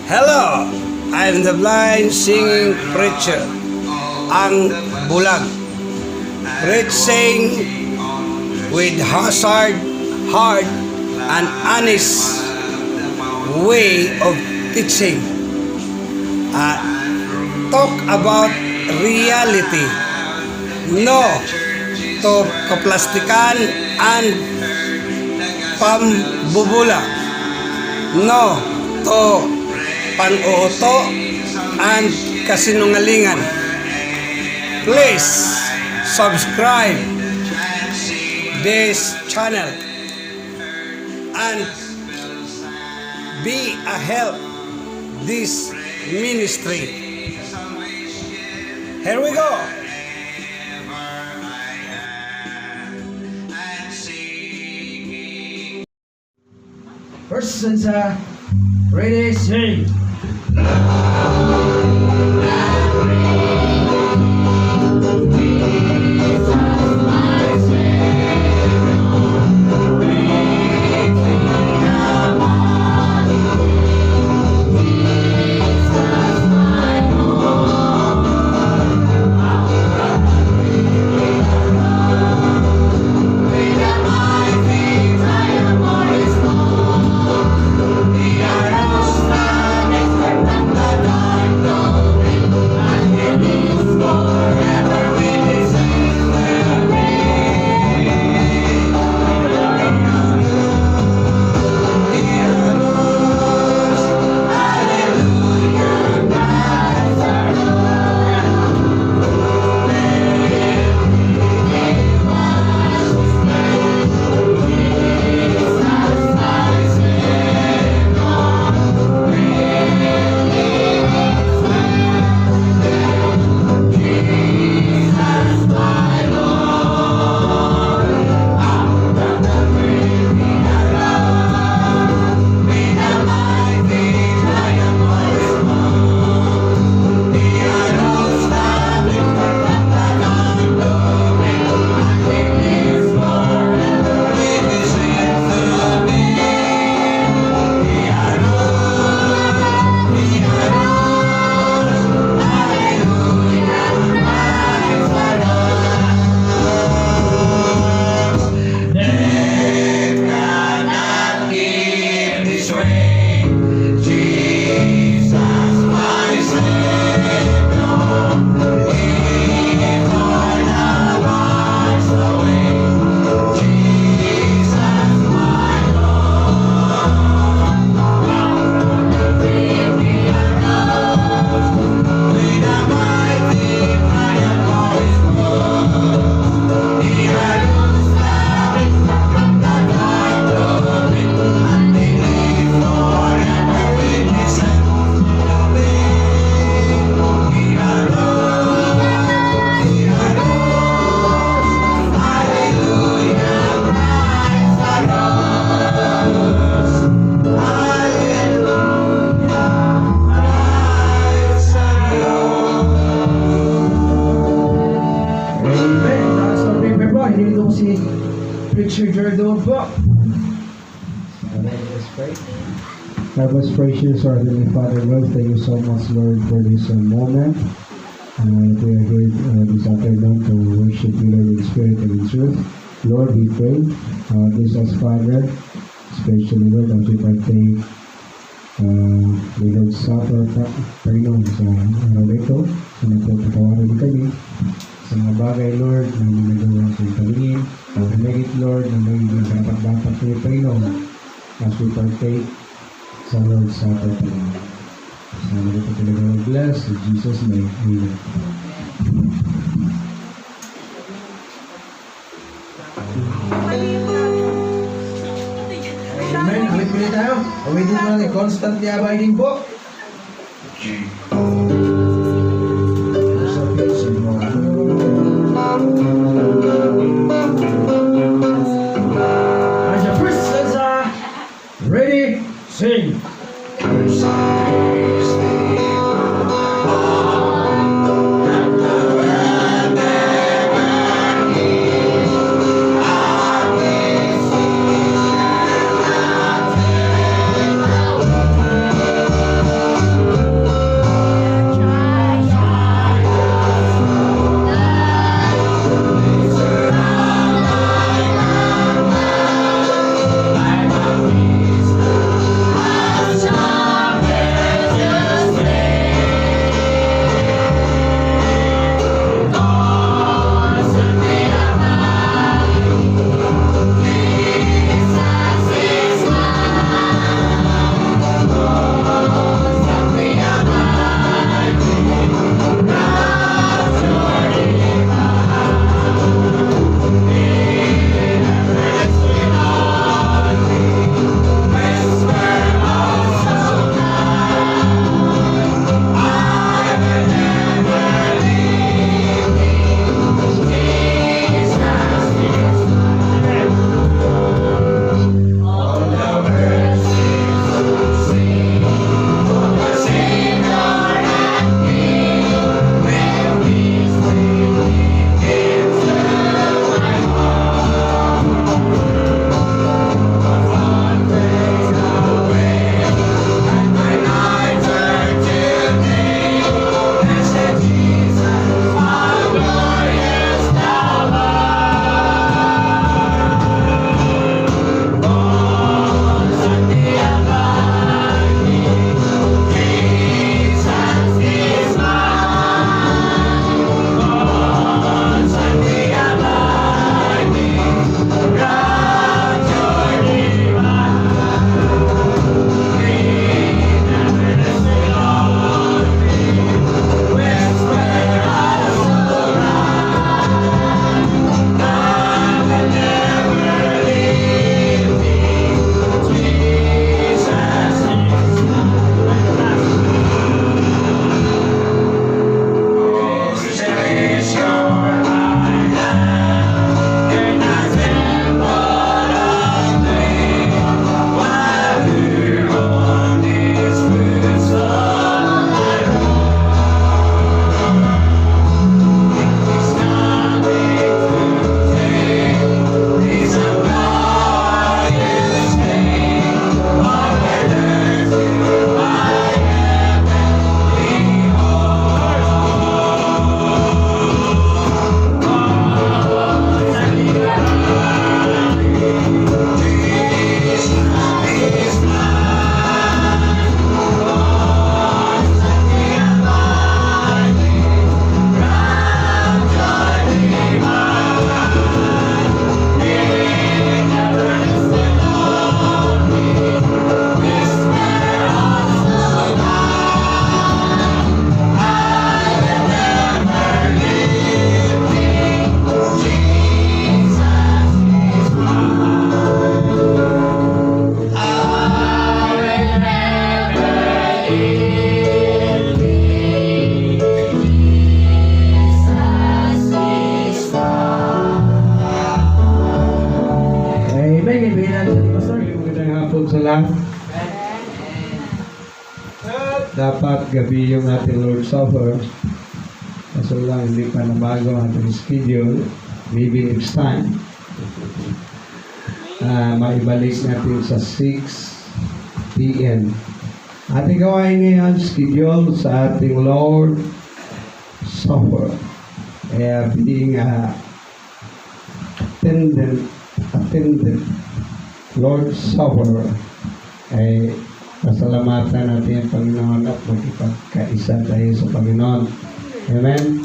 Hello, I'm the blind singing preacher, ang bulag. Preaching with hazard, hard, and honest way of teaching. Talk about reality. No to kaplastikan and pambubula. No to pan-uuto and kasinungalingan. Please subscribe this channel and be a help this ministry. Here we go. Persons are ready, sing. Si Preacher Jordan po. Let's pray. Our most gracious our Heavenly Father, Lord, thank you so much, Lord, for this moment. We are here this afternoon to worship you, Lord, in spirit and in truth. Lord, we pray, bless us, Father, especially, Lord, as we partake the Lord's Supper, Panginoon, sa araw na ito, sa napapatawaran kami, sa mga bagay, Lord, na minagawa sa italingin, make it, Lord, na may dapat-dapat sa Panginoon, as we partake sa Lord's Supper, Panginoon. Sana ito talaga mag-bless, in Jesus' name, Amen. Amen. Awit ulit tayo. Awitin mo lang, constantly abiding po. As the Christians are ready, sing. Dapat gabi yung ating Lord Supper. Kaso lang, hindi pa nabago ang ating schedule. Maybe next time. Maibalik natin sa 6 p.m. Ating gawain ngayon, schedule sa ating Lord Supper. Kaya being attendant Lord Supper ay pasalamatan natin ang Panginoon at magkipagkaisa tayo sa Panginoon. Amen?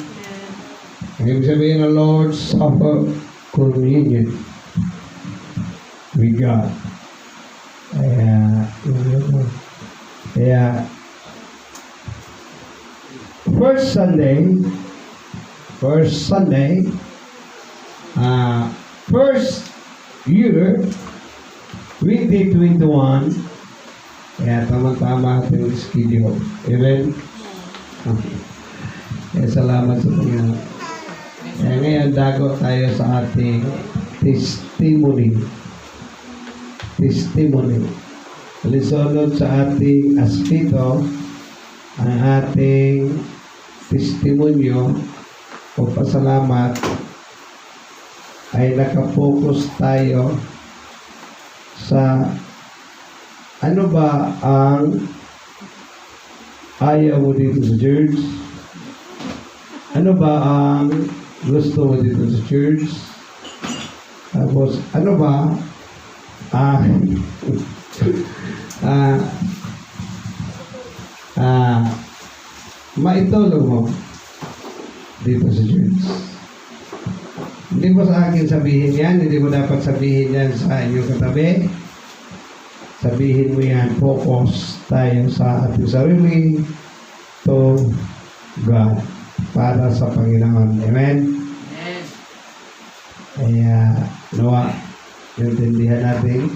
Ang ibig sabihin ng Lord Supper, communion with God. Kaya first Sunday, first year, weekday 21, kaya tama-tama ating schedule. Amen? Okay. Kaya salamat sa Panginoon. Kaya ngayon, dago tayo sa ating testimony. Alisunod sa ating aspito, ang ating testimonyo o pasalamat ay nakapokus tayo sa ano ba ang ayaw mo dito sa church? Ano ba ang gusto mo dito sa church? Tapos, ano ba maitulong mo dito sa church? Hindi mo sa akin sabihin yan, hindi mo dapat sabihin yan sa inyong katabi. Sabihin mo yan, focus tayo sa ating sarili to God, para sa Panginoon. Amen? Amen. Kaya, nawa, intindihan natin.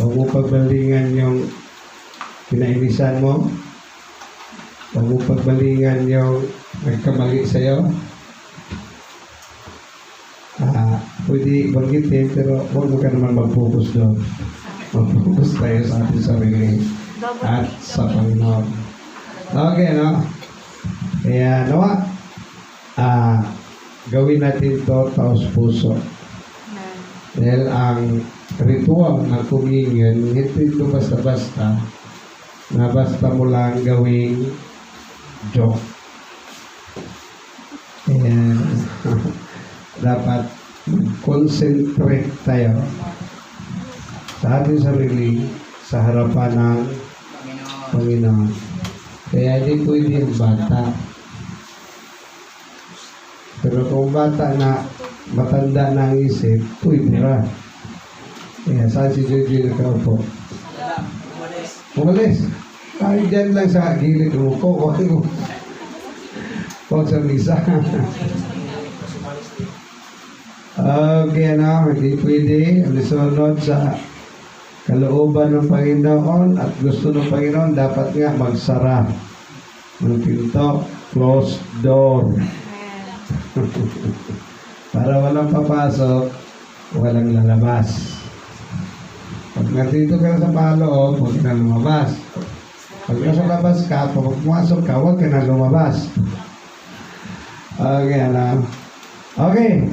Huwag mo pagbalingan yung kinainisan mo. Huwag mo pagbalingan yung nagkamali sa'yo. Pwede banggitin, pero huwag mo ka naman mag-focus doon. Mag-focus tayo sa ating sarili at sa Panginoon. Okay, no? Kaya, nawa, gawin natin ito taos puso. Dahil ang ritual ng communion, hindi ito basta-basta, na basta mo lang gawing joke. Kaya, dapat concentrate tayo sa ating sarili sa harapan ng Panginoon. Kaya hindi pwede yung bata. Pero kung bata na matanda na ang isip, pwede ra. Kaya saan si Jojo nakaupo? Umalis. Ay, dyan lang sa gilid mo ko. Huwag sa misa. Okay, hindi pwede. Alisunod sa kalooban ng Panginoon at gusto ng Panginoon, dapat nga magsara ng pinto, closed door. Para walang papasok, walang lalabas. Pag nandito ka sa paloob, huwag ka na lumabas. Pag nasa labas ka, pag pumasok ka, huwag ka na lumabas. Okay, Okay.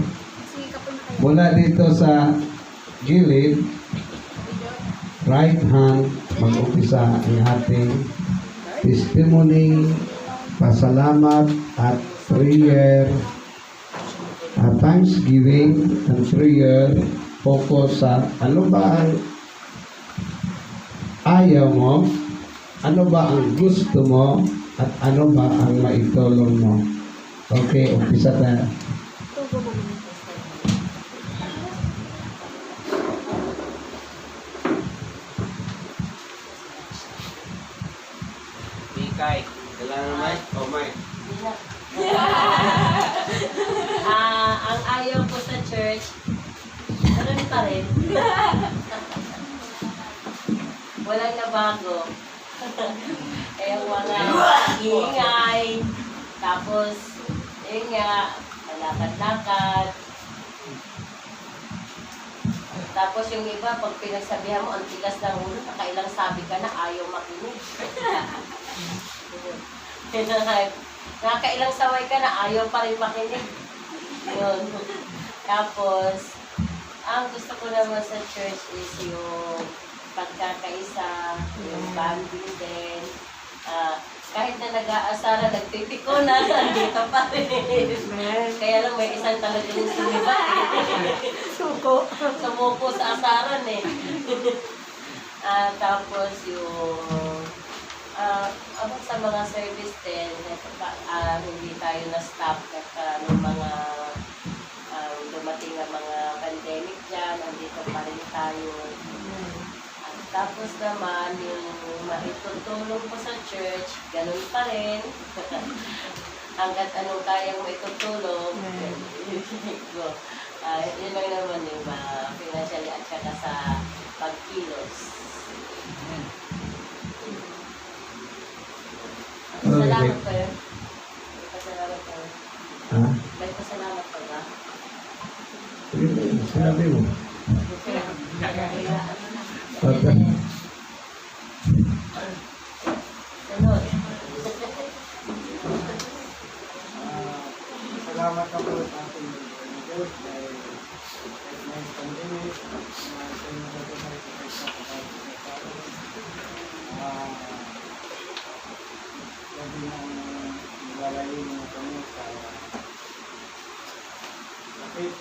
Mula dito sa gilid, right hand, mag-umpisa ang ating testimony, pasalamat at prayer, thanksgiving and prayer. Focus sa ano ba ang ayaw mo, ano ba ang gusto mo, at ano ba ang maitulong mo. Okay, umpisa tayo. Bikay. Kailangan mic? Oh, mic. Ang ayaw ko sa church, ganun pa rin. Walang nabago. Eh, walang ingay. Tapos, yun nga, malakad-lakad. Tapos yung iba, pag pinagsabihan mo, ang tigas ng ulo, nakailang sabi ka na ayaw makinig. Nakailang saway ka na, ayaw pa rin makinig. Yun. Tapos, ang gusto ko naman sa church is yung pagkakaisa, yung bonding din. Kahit na nag-aasara, nagtitiko na, nandito pa rin. Kaya lang may isang talagang sumibat eh. Sumuko sa asaran eh. Tapos yung sa mga service din, hindi tayo na-stop nung mga dumating ang mga pandemic dyan, andito pa rin tayo. Tapos naman, yung maitutulong ko sa church, ganun pa rin. Hanggat anong kayang maitutulong, yun lang naman yung financially at saka sa pagkilos. Salamat pa yun. Pasalamat pa yun. Ha? May pasalamat pa ba? Sinabi mo. Pagka, Sunod. Salamat na po sa ating Diyos dahil may pandemic na sa inyo na po sa sabi na nilalayo mo kami sa sakit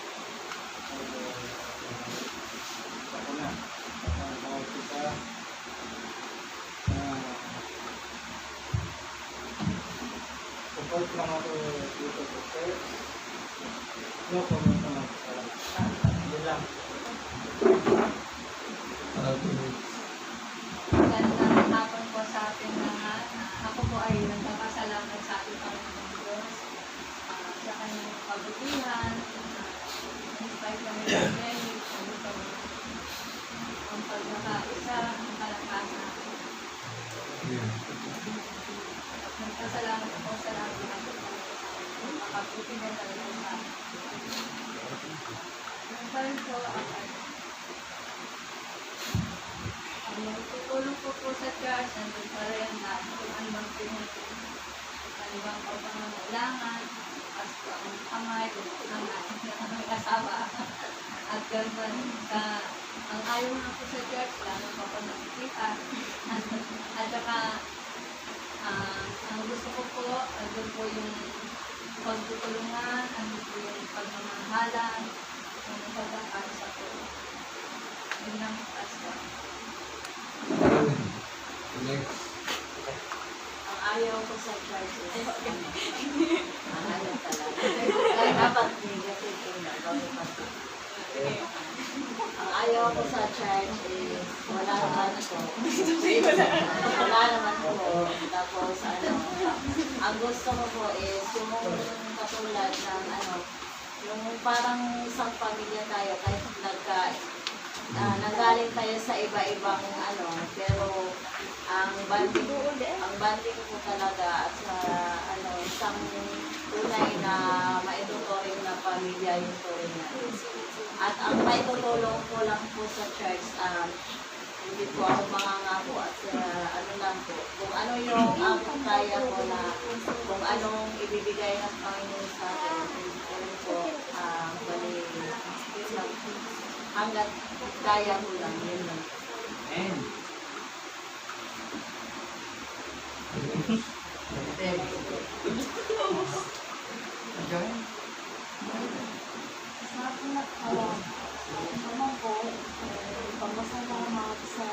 sakuna at kita support lang ako dito sa church. No comment naman sa yun lang. Magandang hapon po sa ating lahat. Ako po ay nagpapasalamat sa ating Panginoong Diyos sa kanyang kabutihan. Despite kami ng pandemic, ang pagkakaisa, ang kalakasan. Nagpasalamat po sa lahat ng ating makabuti na talaga sa akin. Nagparin po ang magtutulong po sa church, nandun pa rin na kung ano bang pinutulong. Ano bang pangangailangan, pasto ang kamay, kung ano ang kasama. At gano'n sa ang ayaw na po sa church, lalo pa po nakikita. At saka, ang gusto ko po, andun po yung pagtutulungan, andun po yung pagmamahalan, yung pagkakasa po. Yun lang po, pasto. Next. Ang ayaw ko sa church is ang ayaw talaga. Kaya dapat negative thing na gawin pa. Ang ayaw ko sa church is wala naman ko. Wala naman ko. Tapos ang gusto ko po is yung katulad ng yung parang isang pamilya tayo kahit nanggaling tayo sa iba-ibang pero ang banding ko talaga at sa isang tunay na maituturing na pamilya yung turing na. At ang maitutulong ko lang po sa church, hindi po ako mangangako at lang po, kung ano yung akong kaya ko na kung anong ibibigay ng Panginoon sa akin, yun po, bali, yun lang po. Hanggat kaya ko lang, yun lang. Amen. Sa akin naman po, pagmasalamat sa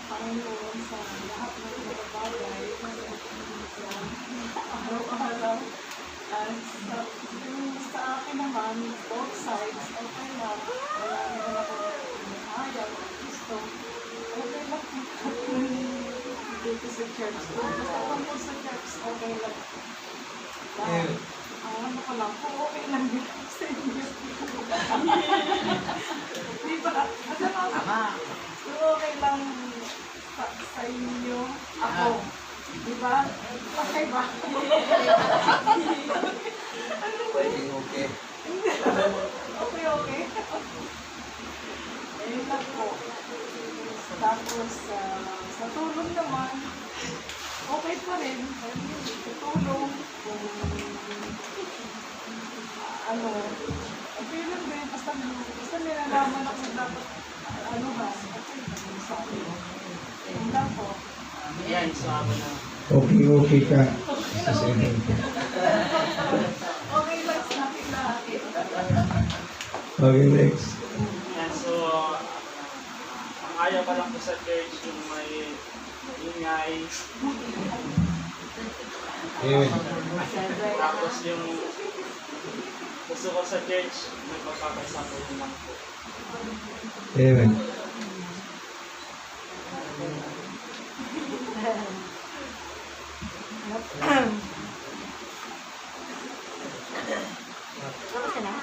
Panginoon sa lahat ng mga bagay sa araw-araw. Sa akin naman, both sides, okay lang. Wala naman ako ayaw, gusto. Okay lang dito sa church. Basta ako sa church, okay lang. Ano ko lang po, okay lang dito sa inyo. Di ba? Asa mga okay lang sa inyo. Ako. Di ba? Okay ba? Ano ba yun? Okay. Okay. Ayun lang po. Tapos, sa tulong naman naman, okay pa rin. Tutulong. Kung ano, okay lang din. Basta nilalaman ako dapat ano ba, sabi ko. Ang dapo. Ayan, so ako na. Okay ka. Okay lang sa akin lahat. Okay, next. Ayan, so ang ayaw pa lang ko sa church yung may ingay. Amen. Tapos yung gusto ko sa church, may pagkakasama yun lang po. Amen. Okay na?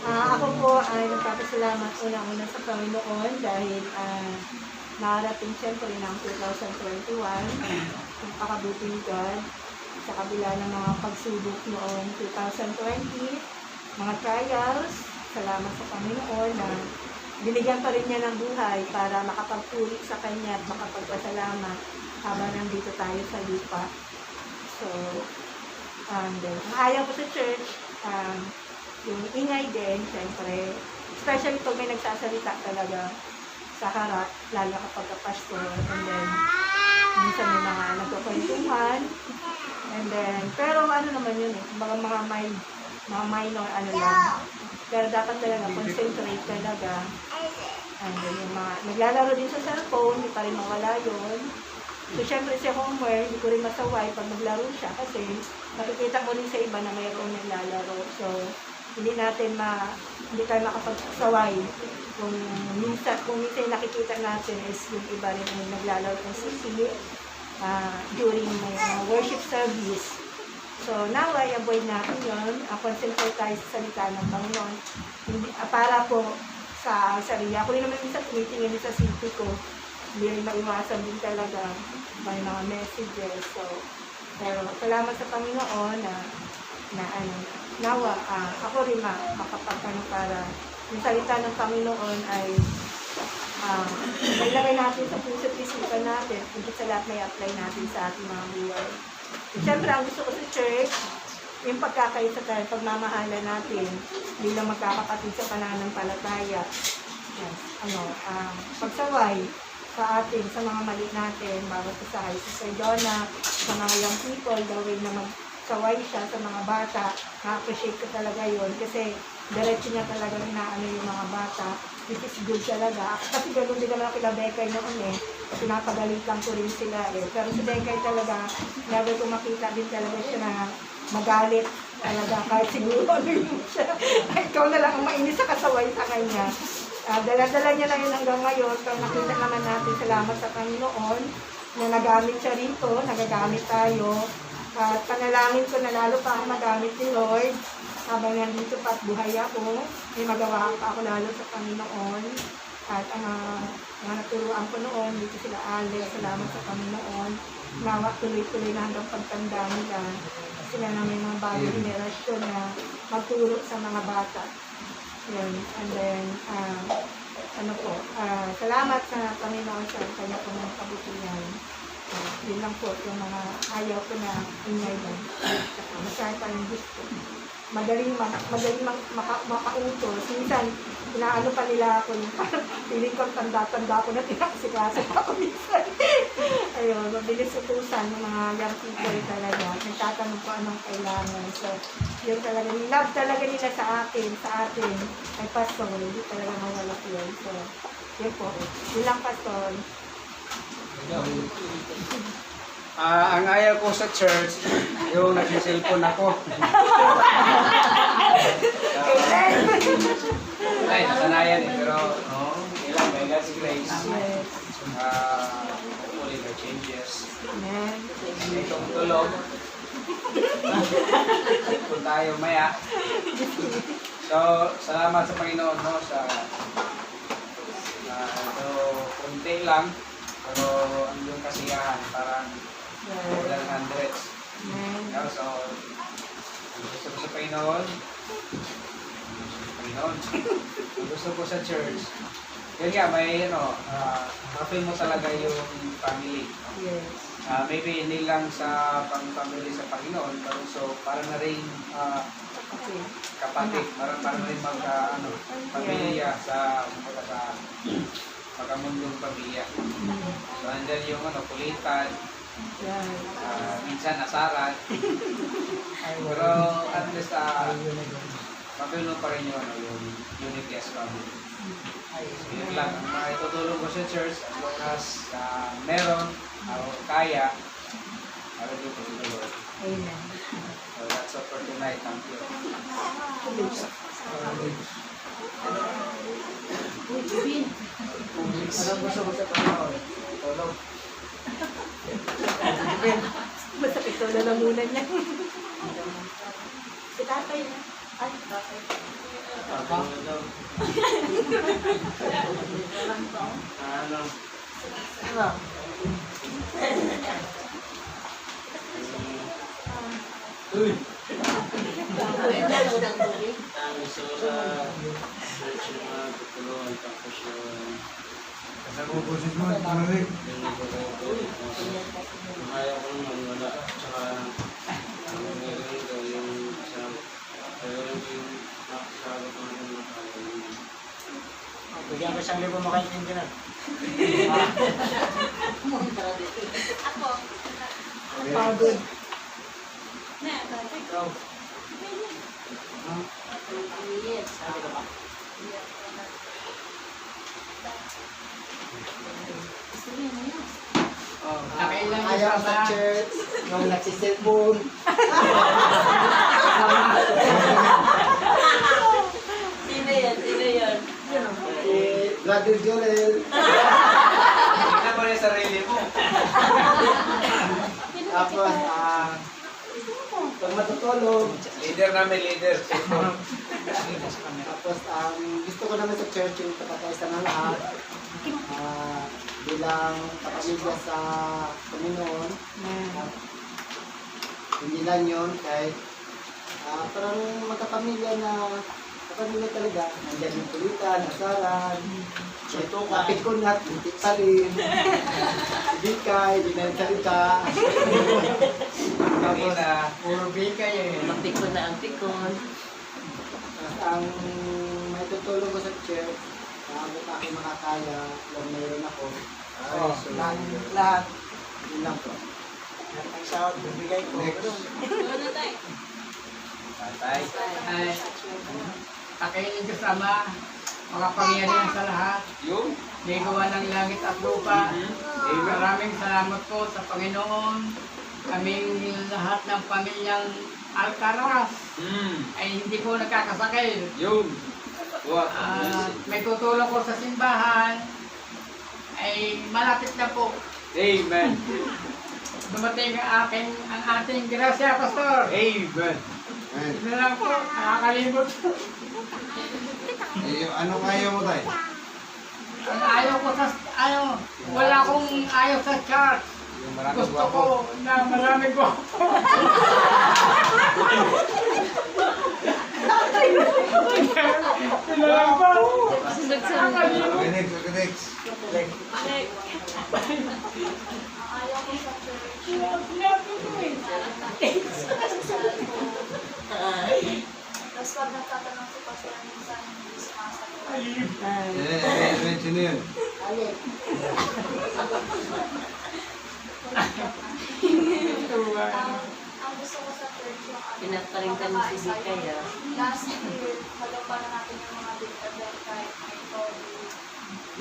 Ako po ay nagpapasalamat unang-una sa Panginoon dahil nakarating siyempre ng 2021 ang pakabuting God sa kabila ng mga pagsubok noong 2020, mga trials. Salamat sa Panginoon na binigyan pa rin niya ng buhay para makapagpuri sa Kanya at makapagpasalamat habang nandito tayo sa lupa. So, ang ayaw ko sa church, yung ingay din, siyempre, especially pag may nagsasalita talaga sa harap, lalo kapag pastor, and then, minsan may mga nagkakwentuhan, and then, pero ano naman yun mga minor ano lang, pero dapat talaga concentrate talaga, and then yung mga naglalaro din sa cellphone, hindi pa rin mawala yun. So, syempre si Homer, hindi ko rin masaway pag maglaro siya kasi nakikita ko rin sa iba na mayroong naglalaro. So, hindi tayo makapagsaway kung minsan yung nakikita natin is yung iba rin yung naglalaro ng sisi during my worship service. So, naway, avoid natin yun. Concentrate tayo sa salita ng Panginoon. Para po sa sarili. Ako rin naman minsan tumitingin sa city ko. Hindi rin maiwasan din talaga may mga messages. So, pero salamat sa Panginoon na nawa, ako rin makapagkano para yung salita ng Panginoon ay ilagay natin sa puso't isipan natin, hindi sa lahat may apply natin sa ating mga buhay. Siyempre, ang gusto ko sa church, yung pagkakaisa tayo, pagmamahalan natin, bilang magkakapatid sa pananampalataya. Yes, pagsaway sa atin, sa mga mali natin, bago sa Sister Donna, sa mga young people, the way na magsaway siya sa mga bata, na-appreciate ko talaga yun, kasi diretso niya talaga inaano yung mga bata, which is good talaga. Kasi ganoon din naman kila Bekay noon pinapagalitan ko rin sila pero si Bekay talaga, never ko makita din talaga siya na magalit talaga, kahit siguro ano yun siya, ikaw na lang ang mainis sa kasaway sa kanya. Dala-dala niya na yun hanggang ngayon, pero nakita naman natin, salamat sa Panginoon, na nagamit siya rito, nagagamit tayo, at panalangin ko na lalo pa ako magamit ni Lord, habang nandito pa at buhay ako, may magawa pa ako lalo sa Panginoon, at ang mga naturuan ko noon, dito sila Ale, salamat sa Panginoon, nawa tuloy-tuloy na hanggang pagtanda nila, sila na may mga bagong generasyon na magturo sa mga bata. Yun. And then, salamat sa Panginoon sa kanya pong kabutihan. Yun lang po, yung mga ayaw ko na ingay lang. Masaya pa yung gusto. Magaling makautos. Minsan, inaano pa nila ako, piling ko tanda-tanda ko na tinaksiklase pa ako minsan. Ayun, mabilis utusan ng mga young people talaga. Nagtatanong ko anong kailangan. So, yun talaga, love talaga nila sa atin, ay pastor, hindi talaga mawala yun. So, yun po, yun lang pastor. Ang ayaw ko sa church, yung nag-cellphone ako. Ay, nasanayan pero ilang may God's grace. Yes. Hopefully may changes. Amen. Itong tulog. Kung tayo maya. So, salamat sa Panginoon sa kunti lang. Pero ang yung kasiyahan, parang more than hundreds. Amen. So, gusto ko sa Panginoon, gusto ko sa church, yun nga, may ma-feel mo talaga yung family. Yes. Maybe hindi lang sa pang-family sa Panginoon, but also para na rin Okay. kapatid, para na rin pamilya sa magkamundong pamilya. So, andyan yung kulitan, Yan. minsan asaran. Pero at least, mapilo pa rin yung unity as family. So, yun lang. Ang mga itutulong ko sa church, as long as meron, o kaya, I will do to the Lord. Amen. So that's all for tonight. Thank you. Anong gusto ko sa Panginoon? Tulog. Masakit daw na lamunan niya. Si tatay na. Ay, tatay. Uy! Gusto ko sa church yung mga tutulungan, tapos yung Nabubusin mo, tumalik. ayaw ko naman wala. Tsaka ang gagawin ko yung isang gagawin ko yung nakasagot ko ng mga kaya. Bigyan ko siyang libo makaintindi na. Ako. Pagod. Ikaw. Ayaw sa church, nung nagsiselfone. Sino yan? Sino yan? Si Brother Joel. Tingnan mo yung sarili mo. Tapos, pag matutulog. Leader namin, leader. Tapos, gusto ko naman sa church yung pagkakaisa ng lahat. Bilang kapamilya sa Panginoon. At hindi lang yun, kahit parang magkapamilya na kapamilya talaga. Nandiyan yung kulitan, asaran, kapit ko na, hindi pa rin. Bikay, di na salita. Kanina. Puro bikay eh. Antikon na antikon. Tapos ang may tutulong ko sa church, abot ako makakaya, kung mayroon ako. Lahat. Yun lang po. Ang sahod, bibigay ko. Ano tayo? Tatay. Ay, pakainin ko sama, makapangyarihan sa lahat, Yung? may gawa ng langit at lupa. Maraming salamat po sa Panginoon. Kaming lahat ng pamilyang Alcaraz ay hindi ko nagkakasakit. Yung? At may tutulong ko sa simbahan ay malapit na po. Amen. Dumating ang ating grasya, Pastor. Amen. Ito lang po, nakakalimot. Ano kaya mo tayo? Ang ayaw ko wala akong ayaw sa church. Yung maraming Gusto gwapo. ko na maraming ko. Sila ba? Next. Ayaw ko sa church. Tapos pag nagtatanong si Pastor minsan, hindi sumasagot. Sino yun? Ang gusto ko sa church yung Pinataringtan mo si Bikay, ah. Last year, magawa na natin yung mga big-event kahit may COVID.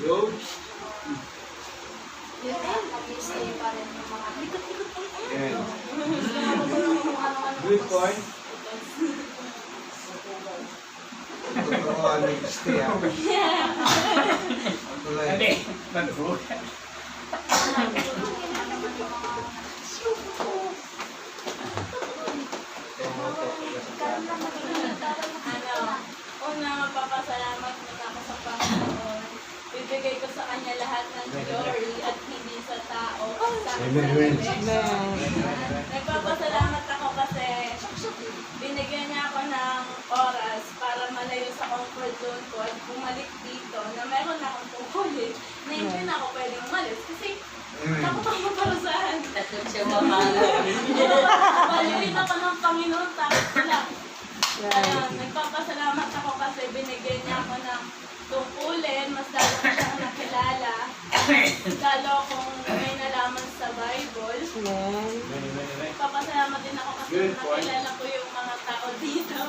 Yung? Yun na, nag-stay pa rin yung mga Yan. kung ano-ano. Good point. Totoo, stay ako. Ang tulay. Hindi, mag-buka. Una, magpapasalamat muna ako sa Panginoon. Bibigay ko sa Kanya lahat ng glory at hindi sa tao. Sa Amen. Nagpapasalamat ako kasi binigyan niya ako ng oras para malayo sa comfort zone ko at bumalik dito na meron akong tungkulin na hindi na ako pwedeng umalis kasi nakapamaparusahan. Takot siya mamalo. Maliit ako ng Panginoon, takot sila. Ayun, nagpapasalamat ako kasi binigyan niya ako ng tungkulin, mas lalo ko siyang nakilala. Lalo kung may nalaman sa Bible. Nagpapasalamat din ako kasi nakilala ko yung mga tao dito.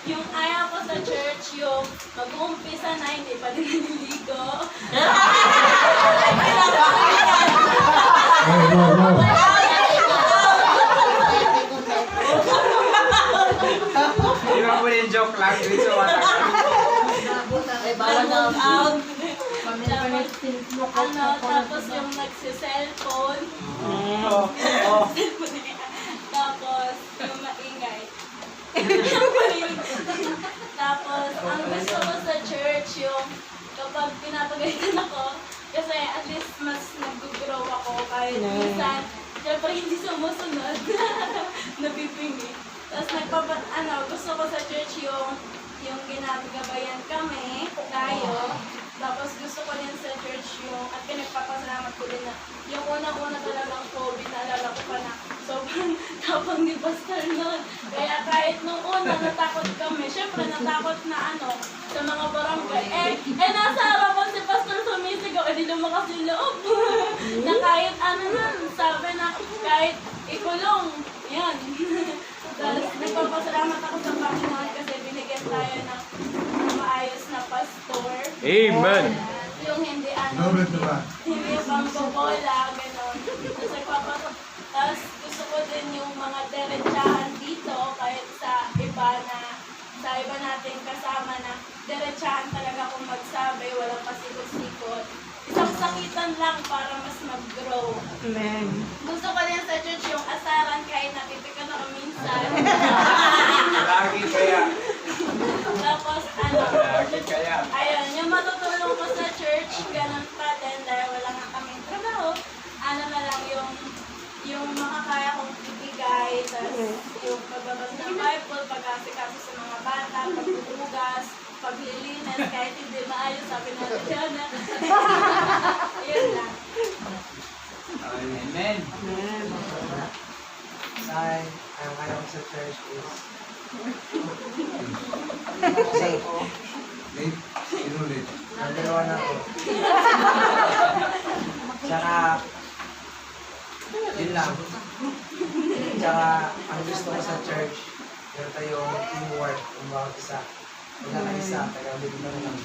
Yung ayaw ko sa church, yung mag-uumpisa na hindi pa din naliligo. Hindi mo po yung joke lang. Dito Ay, bawal na out. Tapos yung nagsiselfone. Tapos yung maingay. Tapos ang gusto ko sa church yung kapag pinapagalitan ako, kasi at least mas nag-grow ako kahit minsan, syempre hindi sumusunod. Nabibingi. Tapos gusto ko sa church yung ginagabayan kami, tayo. Tapos gusto ko din sa church yung, at pinagpapasalamat ko din na yung unang-una talagang COVID, naalala ko pa na sobrang tapang ni Pastor noon. Kaya kahit nung una natakot kami, syempre natakot na sa mga barangay. Nasa harapan si Pastor sumisigaw, di lumakas yung loob. Na kahit sabi na kahit ikulong, yan. Tapos nagpapasalamat ako sa Panginoon kasi binigyan tayo ng maayos na pastor. Amen. Yung hindi hindi pangbobola, gano'n. Tapos gusto ko din yung mga derechahan dito kahit sa iba nating kasama na derechahan talaga kung magsabi, walang pasikot-sikot. Isang sakitan lang para mas mag-grow. Amen. Gusto ko din sa church yung asaran kahit napipikan ako minsan. Lagi kaya. Tapos Lagi kaya. ayun, yung matutulong ko sa church, ganun pa din dahil wala nga kaming trabaho. Na lang yung makakaya kong ibigay, tapos yung pagbabas ng Bible, pag-asikaso sa mga bata, pagbubugas, paglilinis, kahit hindi maayos, sabi na Diana. Yun lang. Amen. Ang ano ko sa church is nagdalawa na ako. Tsaka yun lang. Tsaka ang gusto ko sa church, meron tayong teamwork ng bawat isa. Pagkakaisa, taga-bigyan lang.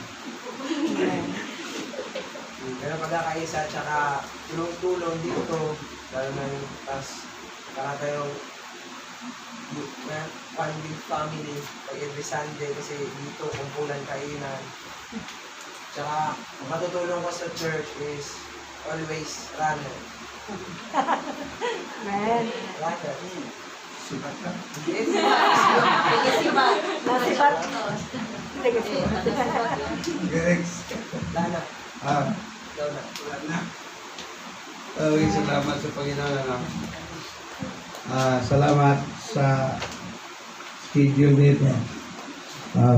Pero pagkakaisa, tsaka tulong-tulong dito, lalo na yung para tayong family pag every Sunday kasi dito kumpulan kainan. Tsaka matutulong ko sa church is always runner. Amen. Runner. Sibat ka. Nagisibat. Nasibat. Gerex. Lana. Ikaw na. Salamat sa Panginoon. Salamat sa schedule nito.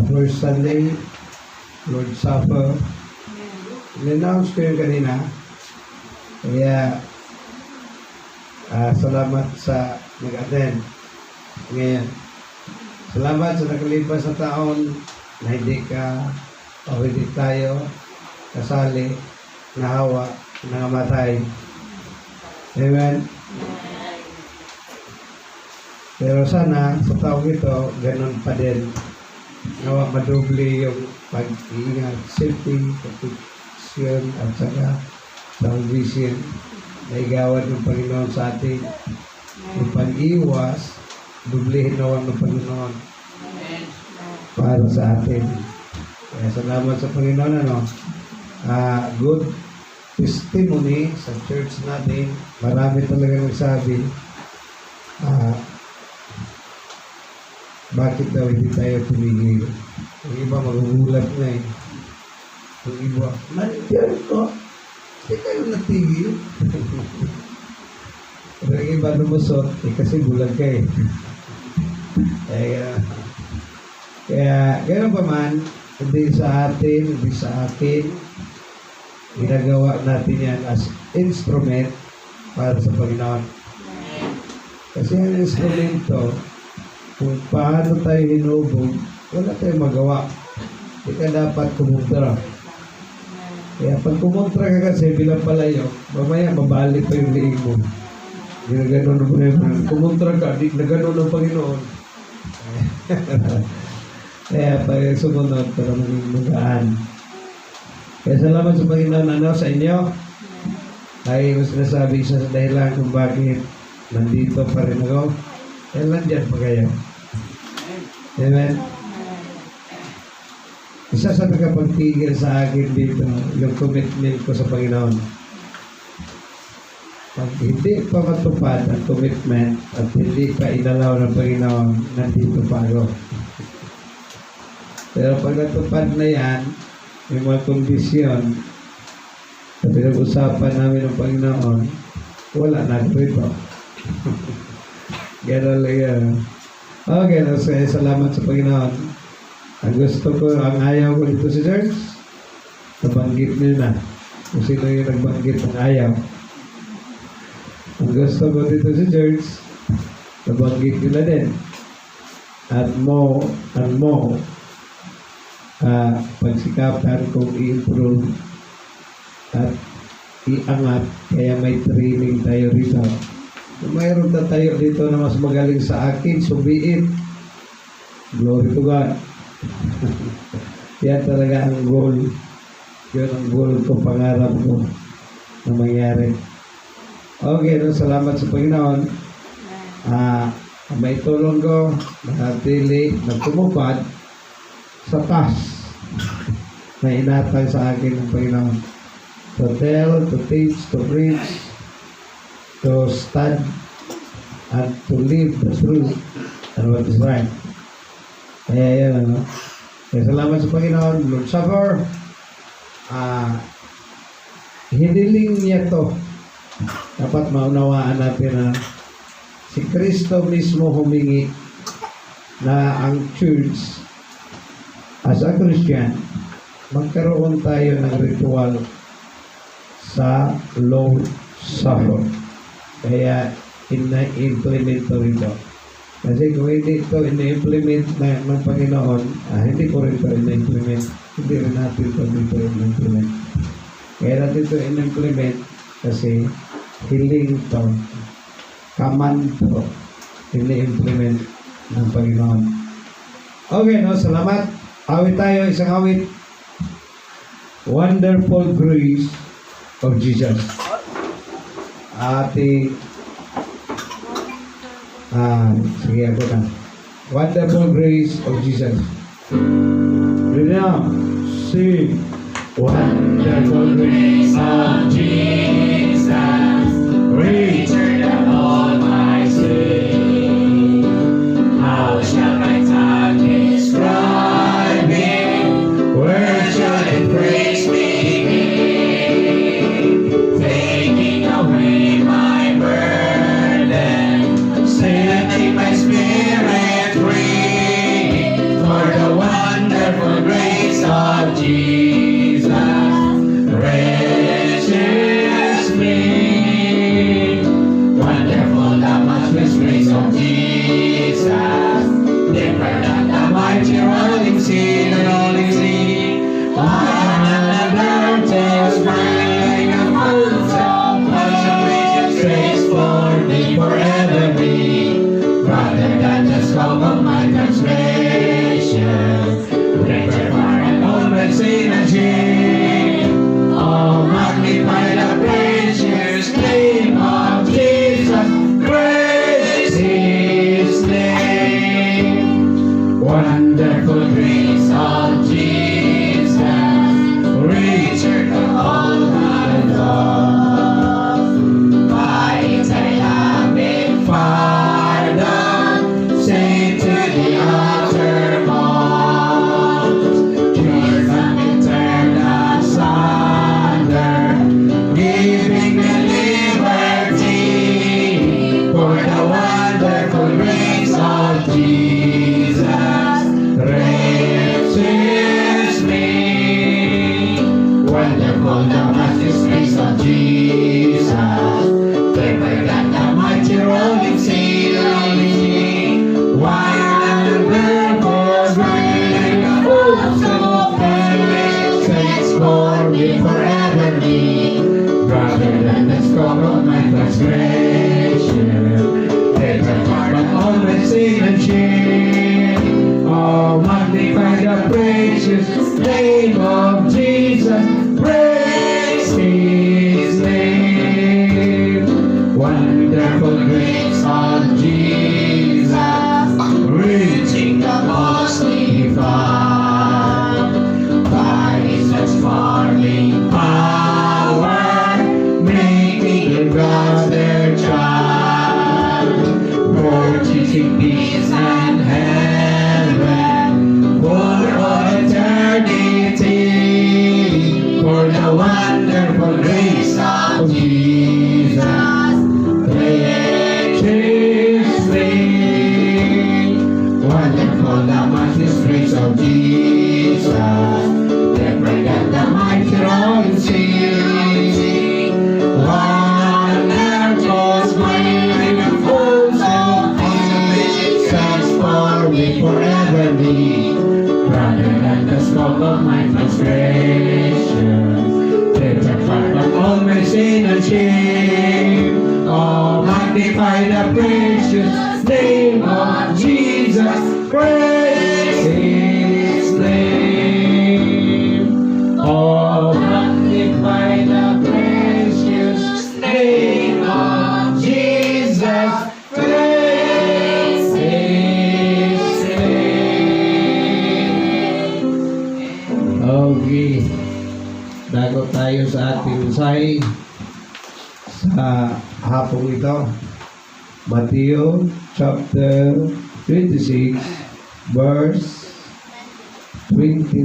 First Sunday, Lord Supper. In-announce ko yung kanina. Kaya, salamat sa nag-attend. Ngayon, salamat sa nakalipas na taon na hindi tayo kasali, nahawa, nangamatay. Amen. Pero sana sa taong ito, ganun pa din. Nawa madubli yung pag-iingat, safety, protection, at saka salvation na igawad ng Panginoon sa atin. Yung pag-iwas, dublihin nawa ng Panginoon para sa atin. Kaya salamat sa Panginoon. Good testimony sa church natin. Marami talaga nagsabi. Bakit daw hindi tayo tumigil? Yung iba magugulat na eh. Yung iba, manager ko, hindi kayo natigil. Pero yung iba lumusot, kasi bulag ka eh. Kaya, gano'n pa man, hindi sa atin, hindi sa akin, ginagawa natin yan as instrument para sa Panginoon. Kasi ang instrumento, kung paano tayo hinubog, wala tayong magawa. Hindi ka dapat kumontra. Kaya pag kumontra ka kasi bilang palayo, mamaya mabalik pa yung liig mo. Ginaganon mo yun. Kumontra ka, di na ganon ang Panginoon. Kaya pag sumunod para maging magaan. Kaya salamat sa Panginoon sa inyo. Ay mas nasabi sa dahilan kung bakit nandito pa rin ako. Kaya nandyan pa kayo. Amen. Isa sa nakapagtigil sa akin dito, yung commitment ko sa Panginoon. Pag hindi pa matupad ang commitment at hindi pa inalaw ng Panginoon, nandito pa ako. Pero pag natupad na yan, may mga kondisyon na pinag-usapan namin ng Panginoon, wala na rito. Gano'n lang yan. Okay, salamat sa Panginoon. Ang gusto ko, ang ayaw ko dito sa church, nabanggit niyo na. Kung sino yung nagbanggit ng ayaw. Ang gusto ko dito sa church, nabanggit nila din. At pagsikapan kong i-improve at iangat, kaya may training tayo rito. Kung mayroon na tayo dito na mas magaling sa akin, subiin. Glory to God. Yan talaga ang goal. Yun ang goal ko, pangarap ko na mangyari. Okay, salamat sa Panginoon. May tulong ko, nakatili, nagtumupad sa task na inatang sa akin ng Panginoon. To tell, to teach, to preach, to stand, and to live the truth and what is right. Kaya yan, ano. Kaya salamat sa Panginoon, Lord Supper. Hiniling niya to. Dapat maunawaan natin na si Kristo mismo humingi na ang church as a Christian, magkaroon tayo ng ritual sa Lord Supper. Kaya ina-implement to rito. Kasi kung hindi ito ina-implement ng Panginoon, hindi ko rin ito ina-implement. Hindi rin natin ito dito ina-implement. Kaya natin ito ina-implement kasi hiling ito, command ito, ina-implement ng Panginoon. Okay, no? Salamat. Awit tayo, isang awit. Wonderful Grace of Jesus. Sige ako na. Wonderful Grace of Jesus. Read now. Sing. Wonderful Grace of Jesus, richer than all my sin. How shall my tongue describe it? Where shall it praise begin? Taking away my burden, setting my spirit free, for the wonderful grace of Jesus, precious than the score of my transgression. Take my part of all my sin and shame. Oh, magnify the precious name of Jesus. Praise His name. Wonderful grace of Jesus, reaching the mostly far. By His transforming power, making God their child. Purchasing peace and heaven for all eternity. For the wonderful grace of Jesus, praise His name. Wonderful the matchless grace of Jesus, deeper than the mighty rolling sea. Wonderful smiling folds of Jesus for me forever be. Rather than the scope of my transgression, take the part of all my sin and shame. Oh, magnify the precious name of Jesus. Praise His name. Oh, magnify the precious name of Jesus. Praise His name. Okay. Dago tayo sa ating mensahe sa hapong ito. Matthew chapter 26 verse 29.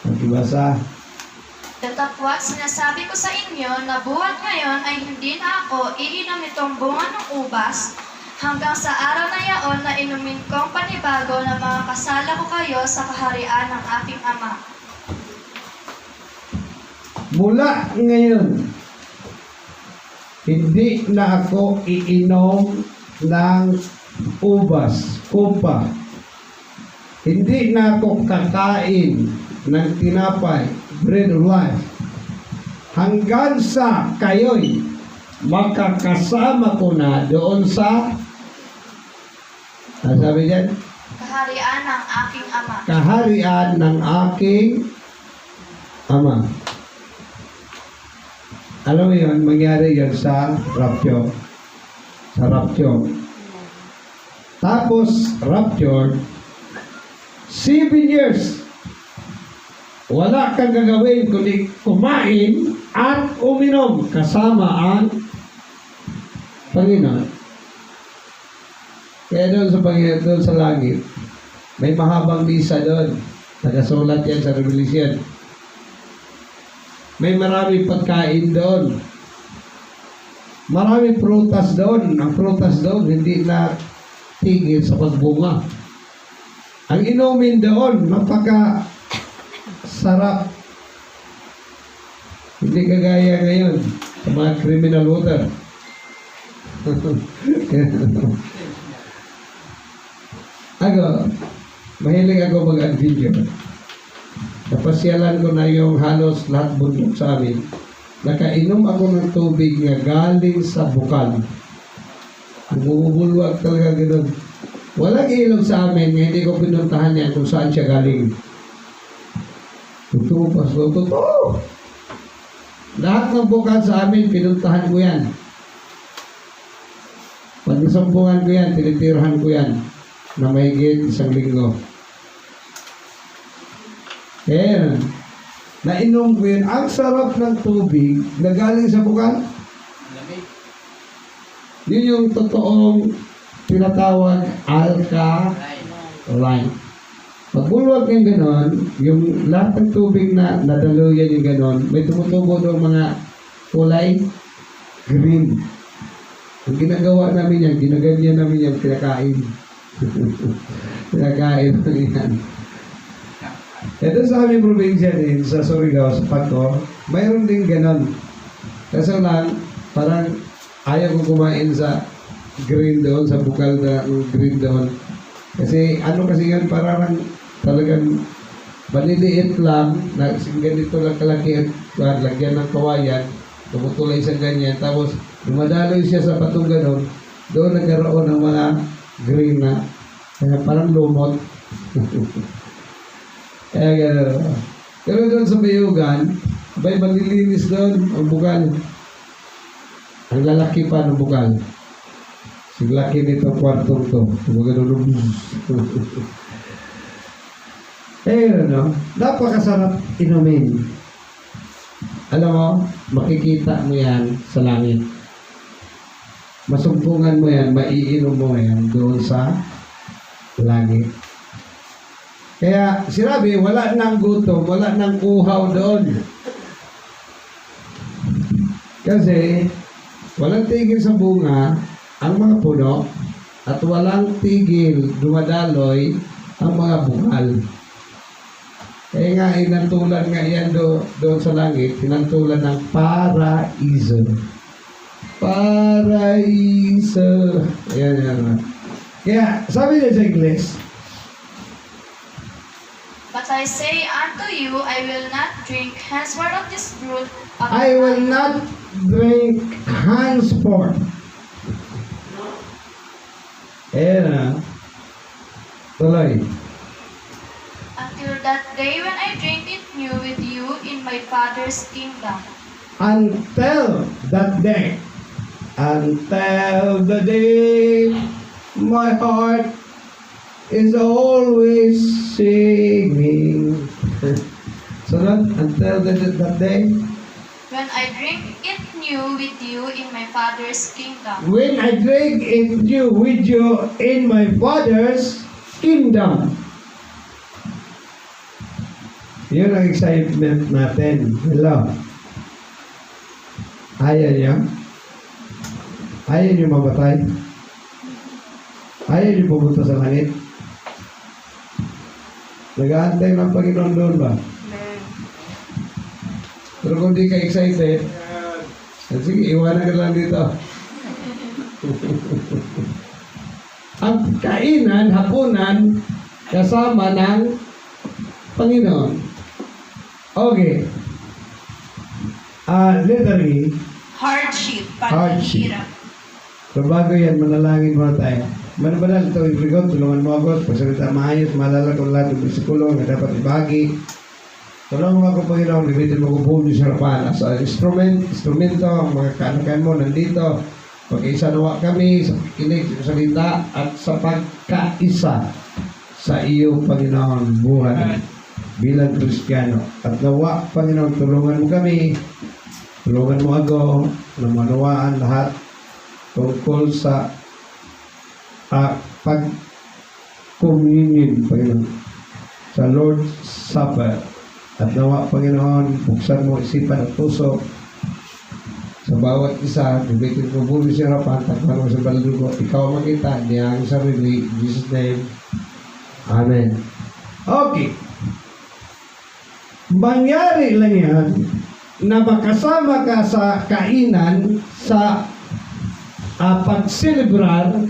Magbasa. Datapwat sinasabi ko sa inyo na buhat ngayon ay hindi na ako iinom itong bunga ng ubas hanggang sa araw na yaon na inumin kong panibago na makakasala ko kayo sa kaharian ng aking Ama. Mula ngayon, hindi na ako iinom ng ubas, kupa. Hindi na ako kakain ng tinapay, bread of life. Hanggang sa kayo'y makakasama ko na doon sa, ano sabi dyan? Kaharian ng aking Ama. Kaharian ng aking Ama. Alam mo yun, mangyari yun sa rapture. Sa rapture. Tapos, rapture, 7 years. Wala kang gagawin kundi kumain at uminom kasama ang Panginoon. Kaya doon sa Panginoon, doon sa langit, may mahabang misa doon. Nakasulat yan sa Revelation. May maraming pagkain doon. Maraming prutas doon. Ang prutas doon, hindi na tigil sa pagbunga. Ang inumin doon, napaka sarap. Hindi kagaya ngayon sa mga criminal water. Ako, mahilig ako mag-adventure. Napasyalan ko na yung halos lahat bundok sa amin. Nakainom ako ng tubig nga galing sa bukal. Bumubulwag talaga gano'n. Walang ilog sa amin, nga hindi ko pinuntahan yan kung saan siya galing. Totoo, pastor, totoo. Lahat ng bukal sa amin, pinuntahan ko yan. Pag nasampungan ko yan, tinitirahan ko yan na mahigit 1 linggo. Kaya, nainom ko yun. Ang sarap ng tubig na galing sa bukal. Yun yung totoong tinatawag alkaline. Pagbulwag yung ganon, yung lahat ng tubig na nadaluyan yung ganon, may tumutubo doon mga kulay green. Ang ginagawa namin yan, ginaganyan namin yan, kinakain. Kinakain namin yan. Ito sa aming probinsya din, sa Surigao, sa Pato, mayroon din ganon. Kaso lang, parang ayaw ko kumain sa green doon, sa bukal na green doon. Kasi ano kasi yan, parang talagang maliliit lang, na ganito lang kalaki at lagyan ng kawayan, tumutulay sa ganyan, tapos dumadaloy siya sa patong ganon, doon nagkaroon ng mga green na, kaya parang lumot. Kaya gano'n. Pero doon sa bayugan, abay malilinis doon ang bukal. Ang lalaki pa ng bukal. Siglaki nito kwartong to. Gano'n. Eh, ano, napakasarap inumin. Alam mo, makikita mo yan sa langit. Masumpungan mo yan, maiinom mo yan doon sa langit. Kaya sinabi, wala nang gutom, wala nang uhaw doon. Kasi walang tigil sa bunga ang mga puno at walang tigil dumadaloy ang mga bukal. Kaya nga, inantulan nga yan doon sa langit, inantulan ng paraiso. Paraiso. Ayan, yan. Kaya, sabi niya sa Ingles, But I say unto you, I will not drink henceforth of this brood of I will not drink henceforth. Ayan na. Tuloy. until that day when I drink it new with you in my Father's kingdom. Until that day. Until the day my heart is always singing. So that, until that day, When I drink it new with you in my Father's kingdom. when I drink it new with you in my Father's kingdom. Yun ang excitement natin. Hello. Ayaw niyo? Ayaw niyo mamatay? Ayaw niyo pumunta sa langit? Nag-aantay ng Panginoon doon ba? Pero kung di ka excited, sige, iwanan ka lang dito. Ang kainan, hapunan, kasama ng Panginoon. Okay. Literally, Hardship. Hardship. so bago yan, manalangin muna tayo. Manabanal ito, Igrigot, tulungan mo ako, pagsalita maayos, maalala ko lahat ng bisikulo na dapat ibagi. Tulungan mo ako, Panginoon, gamitin mo ko buong sa harapan. Sa instrumento, ang mga kanakan mo nandito, pag-isa-nawa kami sa pakikinig, sa salita, at sa pagkaisa sa iyo, Panginoon, buhay bilang Kristiyano. At nawa, Panginoon, tulungan mo kami, tulungan mo ako, na manawaan lahat tungkol sa pag-communion, Panginoon, sa Lord's Supper. At nawa, Panginoon, buksan mo isipan at puso sa bawat isa, bibitin mo bulo siya harapan, takpan mo sa baldugo, ikaw makita, niya ang sarili, in Jesus' name, Amen. Okay. Mangyari lang yan na makasama ka sa kainan sa pag-celebrar.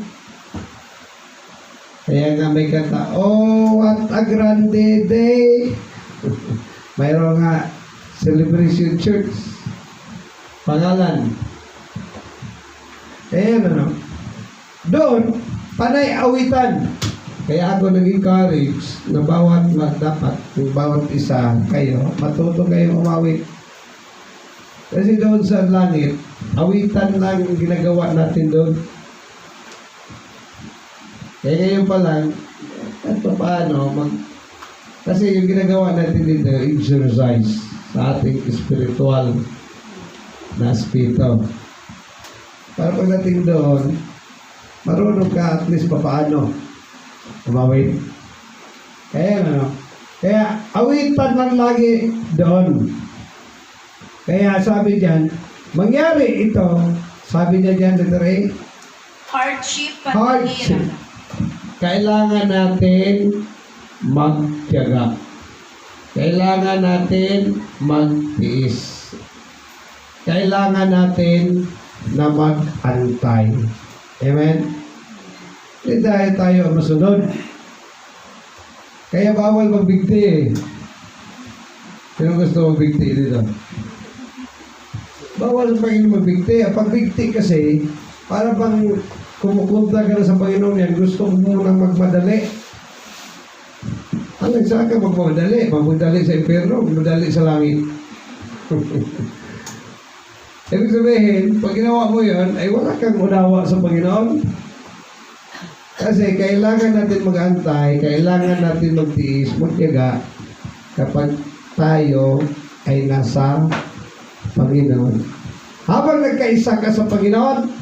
Kaya nga may kanta, oh, what a grande day. Mayroon nga Celebration Church. Pangalan. Kaya ano, doon, panay awitan. Kaya ako nag-encourage na dapat, yung bawat isa kayo, matuto kayo umawit. Kasi doon sa langit, awitan lang yung ginagawa natin doon. Kaya ngayon pa lang, at paano, kasi yung ginagawa natin dito, exercise sa ating spiritual na spirito. Para pagdating doon, marunong ka at least papaano umawit. Kaya awitan lang lagi doon. Kaya sabi diyan, mangyari ito, sabi niya diyan, Dr. A, Hardship. hardship. Kailangan natin magtiyaga. Kailangan natin magtiis. Kailangan natin na mag-antay. Amen? Hindi dahil tayo masunod. Kaya bawal magbigti eh. Sino gusto magbigti dito? Bawal sa Panginoon magbigti. Pag bigti kasi, para bang kumukunta ka na sa Panginoon yan, gusto mo munang magmadali. Ang saan ka magmadali? Magmadali sa impyerno, magmadali sa langit. Ibig sabihin, pag ginawa mo yun, ay wala kang unawa sa Panginoon. Kasi kailangan natin mag-antay, kailangan natin magtiis, magtiyaga kapag tayo ay nasa Panginoon. Habang nagkaisa ka sa Panginoon,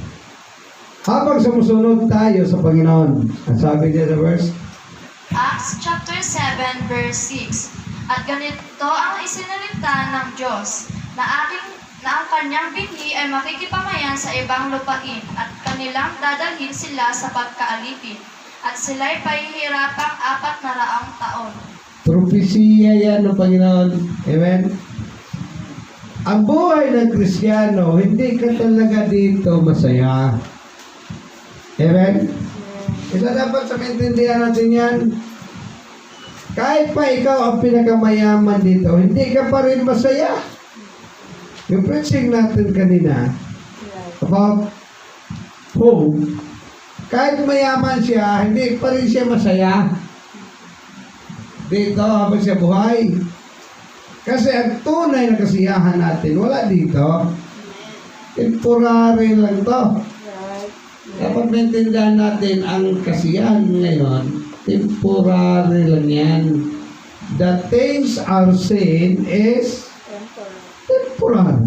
habang sumusunod tayo sa Panginoon. Ang sabi niya sa verse? Acts chapter 7 verse 6. At ganito ang isinalita ng Diyos, na ang kanyang binhi ay makikipamayan sa ibang lupain at kanilang dadalhin sila sa pagkaalipin at sila'y pahihirapang 400 taon. Propesiya yan ng Panginoon. Amen? Ang buhay ng Kristiyano, hindi ka talaga dito masaya. Amen? Isa dapat sa maintindihan natin yan. Kahit pa ikaw ang pinakamayaman dito, hindi ka pa rin masaya. Yung preaching natin kanina about home, kahit mayaman siya, hindi pa rin siya masaya dito habang siya buhay. Kasi ang tunay na kasiyahan natin, wala dito. Temporary lang to. Dapat maintindihan natin ang kasiyahan ngayon, temporary lang yan. The things are seen is temporal.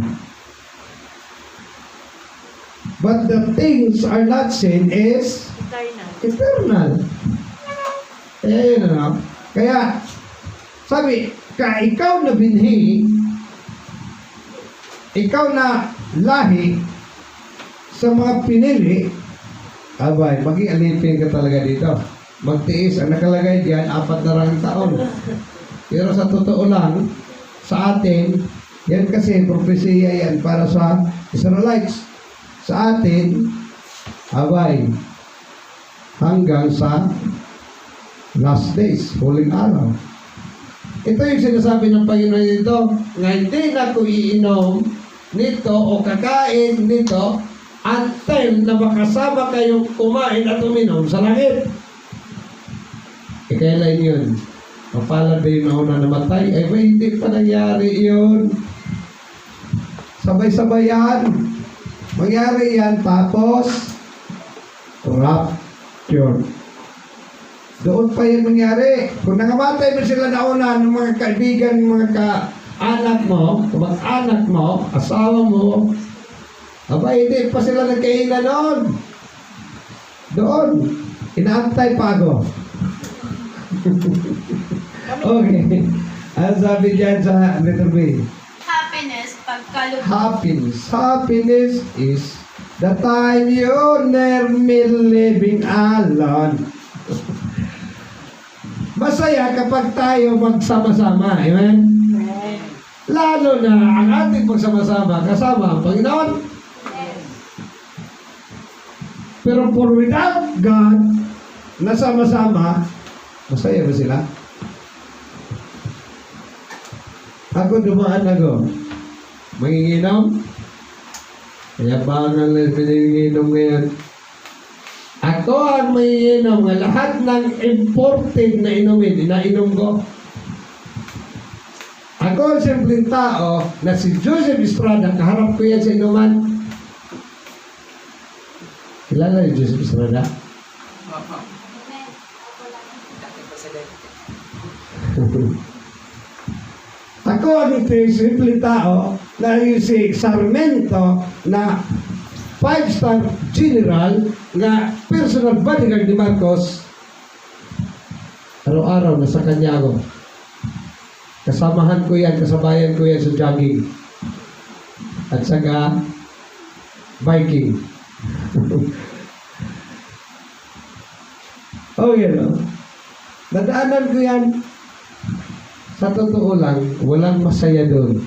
But the things are not seen is eternal. Kaya yun ano. Kaya, sabi, ikaw na binhi, ikaw na lahi sa mga pinili, abay, maging alipin ka talaga dito. Magtiis, ang nakalagay diyan, 400 taon. Pero sa totoo lang, sa atin, yan kasi, propesiya yan para sa Israelites. Sa atin, abay, hanggang sa last days, huling araw. Ito yung sinasabi ng Panginoon dito, nga hindi na ko iinom nito o kakain nito until na makasama kayong kumain at uminom sa langit. Kailan yun? Mapalad ba yung nauna namatay? Ay, ba, hindi pa nangyari yun. Sabay-sabay yan. Mangyari yan, tapos rapture. Doon pa yan mangyari. Kung nangamatay mo sila nauna ng mga kaibigan, mga ka-anak mo, kamag-anak mo, asawa mo, aba, hindi pa sila nagkainan noon. Doon. Inaantay pa ako. Okay. Ano sabi dyan sa letter B? Happiness, pagkalugod. Happiness is the time you never living alone. Masaya kapag tayo magsama-sama. Amen? Lalo na ang ating pagsama-sama kasama ang Panginoon. Pero for without God, nasama-sama, masaya ba sila? Ako dumaan ako. Manginginom? Kaya ba nga lang pinanginginom ngayon? Ako ang manginginom nga lahat ng imported na inumin, inainom ko. Ako ang simpleng tao na si Joseph Estrada, kaharap ko yan sa inuman. Kilala yung Joseph Estrada? Ako ang simpleng tao na yung si Sarmento na 5-star general na personal bodyguard ni Marcos. Araw-araw nasa kanya ako. Kasamahan ko yan, kasabayan ko yan sa jogging. At saka biking. Oh, yun. Nadaanan ko yan. Sa totoo lang, walang masaya doon.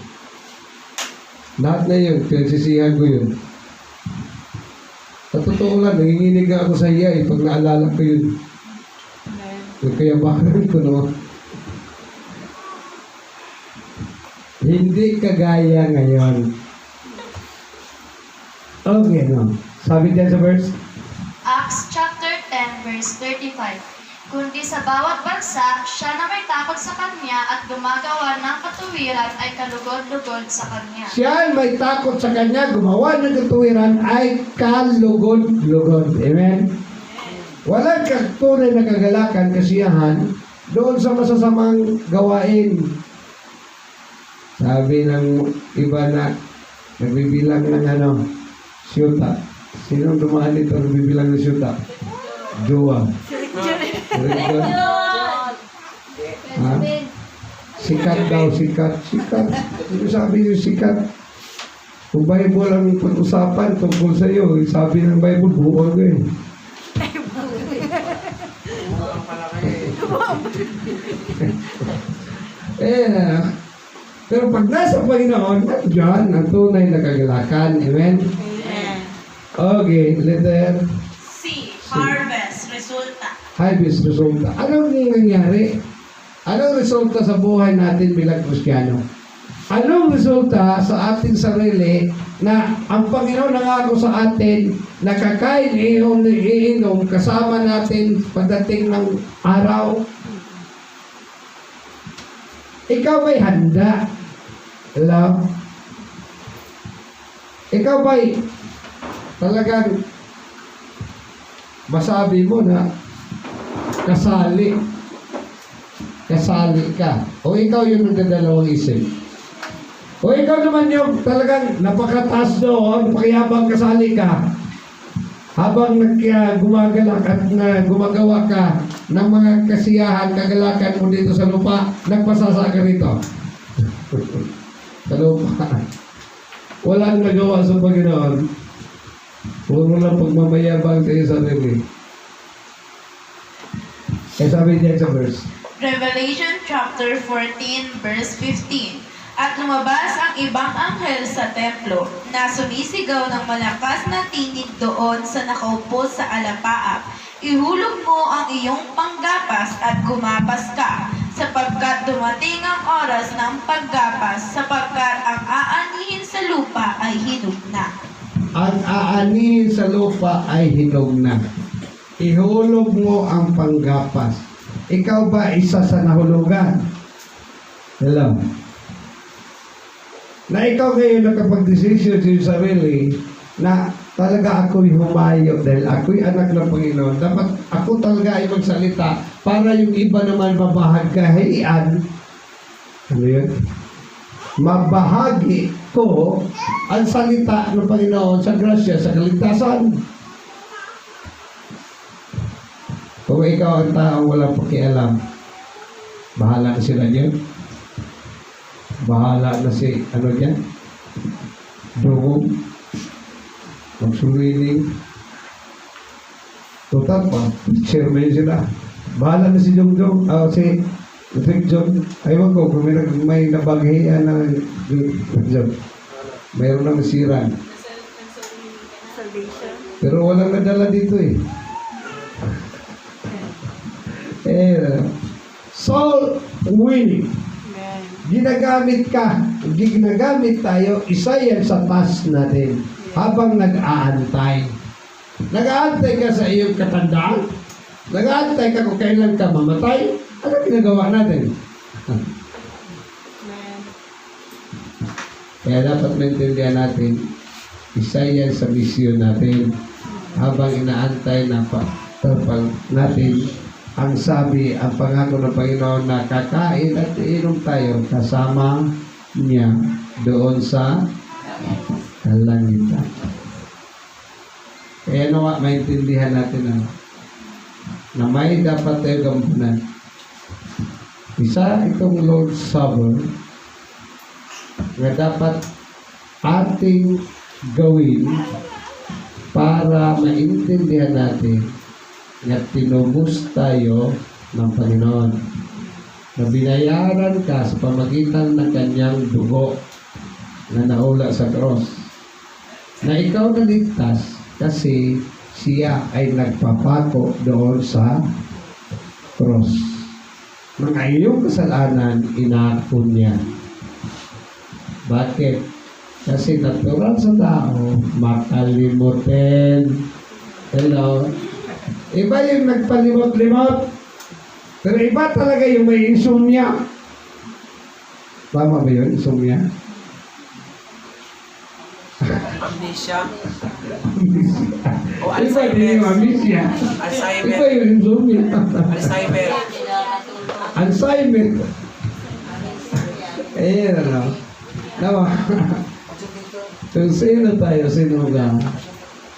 Lahat na yun, pinagsisihan ko yun. Sa totoo lang, nanginginig ako sa iya pag naalala ko yun. Yung kayabangan ko naman. Hindi kagaya ngayon. Okay, no. Sabi dyan sa verse, Acts chapter 10 verse 35. Kundi sa bawat bansa, siya na may takot sa kanya at gumagawa ng katuwiran ay kalugod-lugod sa kanya. siya ay may takot sa kanya, gumawa ng katuwiran ay kalugod-lugod. Amen? Walang tunay na kagalakan, kasiyahan doon sa masasamang gawain. Sabi ng iba na nagbibilang ng syuta. Sinong dumaan dito nagbibilang ng syuta? Jowa. Ha? Sikat daw, sikat. Ano sabi niyo sikat? Kung Bible ang pag-usapan tungkol sa iyo, sabi ng Bible, buo ko eh. Pero pag nasa Panginoon, nandiyan ang tunay na kagalakan. Amen? Okay, letter C. Harvest. Resulta. harvest resulta. Anong nangyari? Anong resulta sa buhay natin bilang Kristiyano? Anong resulta sa ating sarili na ang Panginoon nangako sa atin na kakain, iinom kasama natin pagdating ng araw? Ikaw ba'y handa? Love? Ikaw ba'y talagang masabi mo na kasali ka? O ikaw yung nagdadalawang isip? O ikaw naman yung talagang napakataas doon, pakiyabang kasali ka habang gumagalak at gumagawa ka ng mga kasiyahan, kagalakan mo dito sa lupa, nagpasasa ka rito. Sa lupa. Walang nagawa sa Panginoon. Huwag mo lang pagmamayabang sa iyo sarili. Sabi niya sa verse. Revelation chapter 14 verse 15. At lumabas ang ibang anghel sa templo na sumisigaw ng malakas na tinig doon sa nakaupo sa alapaap. Ihulog mo ang iyong panggapas at gumapas ka, sapagkat dumating ang oras ng paggapas, sapagkat ang aanihin sa lupa ay hinog na. Ang aanihin sa lupa ay hinog na. Ihulog mo ang panggapas. Ikaw ba isa sa nahulugan? Hello? Na ikaw ngayon nakapag-desisyon sa sarili na talaga ako'y humayo dahil ako'y anak ng Panginoon. Dapat ako talaga ay magsalita para yung iba naman mabahagahian. Ano yun? Mabahagi ko ang salita ng Panginoon sa grasya, sa kaligtasan. Kung ikaw ang taong walang pakialam, bahala na sila dyan. Bahala na si, ano dyan? Dugong. Magsuliling. Total pa. Chairman sila. Bahala na si Dugong. Si Rick John. Ayaw ko, kung may nabaghian na John. Mayroon na masiran. Pero walang nadala dito eh. Soul winning. Ginagamit tayo, isa yan sa task natin habang nag-aantay. Nag-aantay ka sa iyong katandaan? Nag-aantay ka kung kailan ka mamatay? Ano ginagawa natin? Kaya dapat maintindihan natin, isa yan sa misyon natin habang inaantay na pagpapal natin. Ang sabi, ang pangako ng Panginoon na kakain at iinom tayo kasama niya doon sa kalangitan. Kaya nawa, maintindihan natin na may dapat tayo gampunan. Isa itong Lord's Supper na dapat ating gawin para maintindihan natin na tinubos tayo ng Panginoon. Na binayaran ka sa pamagitan ng kanyang dugo na naula sa cross. Na ikaw naligtas kasi siya ay nagpapako doon sa cross. Mga iyong kasalanan, inako niya. Bakit? Kasi natural sa tao, makalimutin. Hello? Iba yung nagpalimot-limot. Pero iba talaga yung may insomnia. Tama ba yun, insomnia? Amnesia. O Iba din yung amnesia. Alzheimer. Iba yung insomnia. Alzheimer. Alzheimer. Eh, ano? Nawa. So, sino tayo? Sino ka?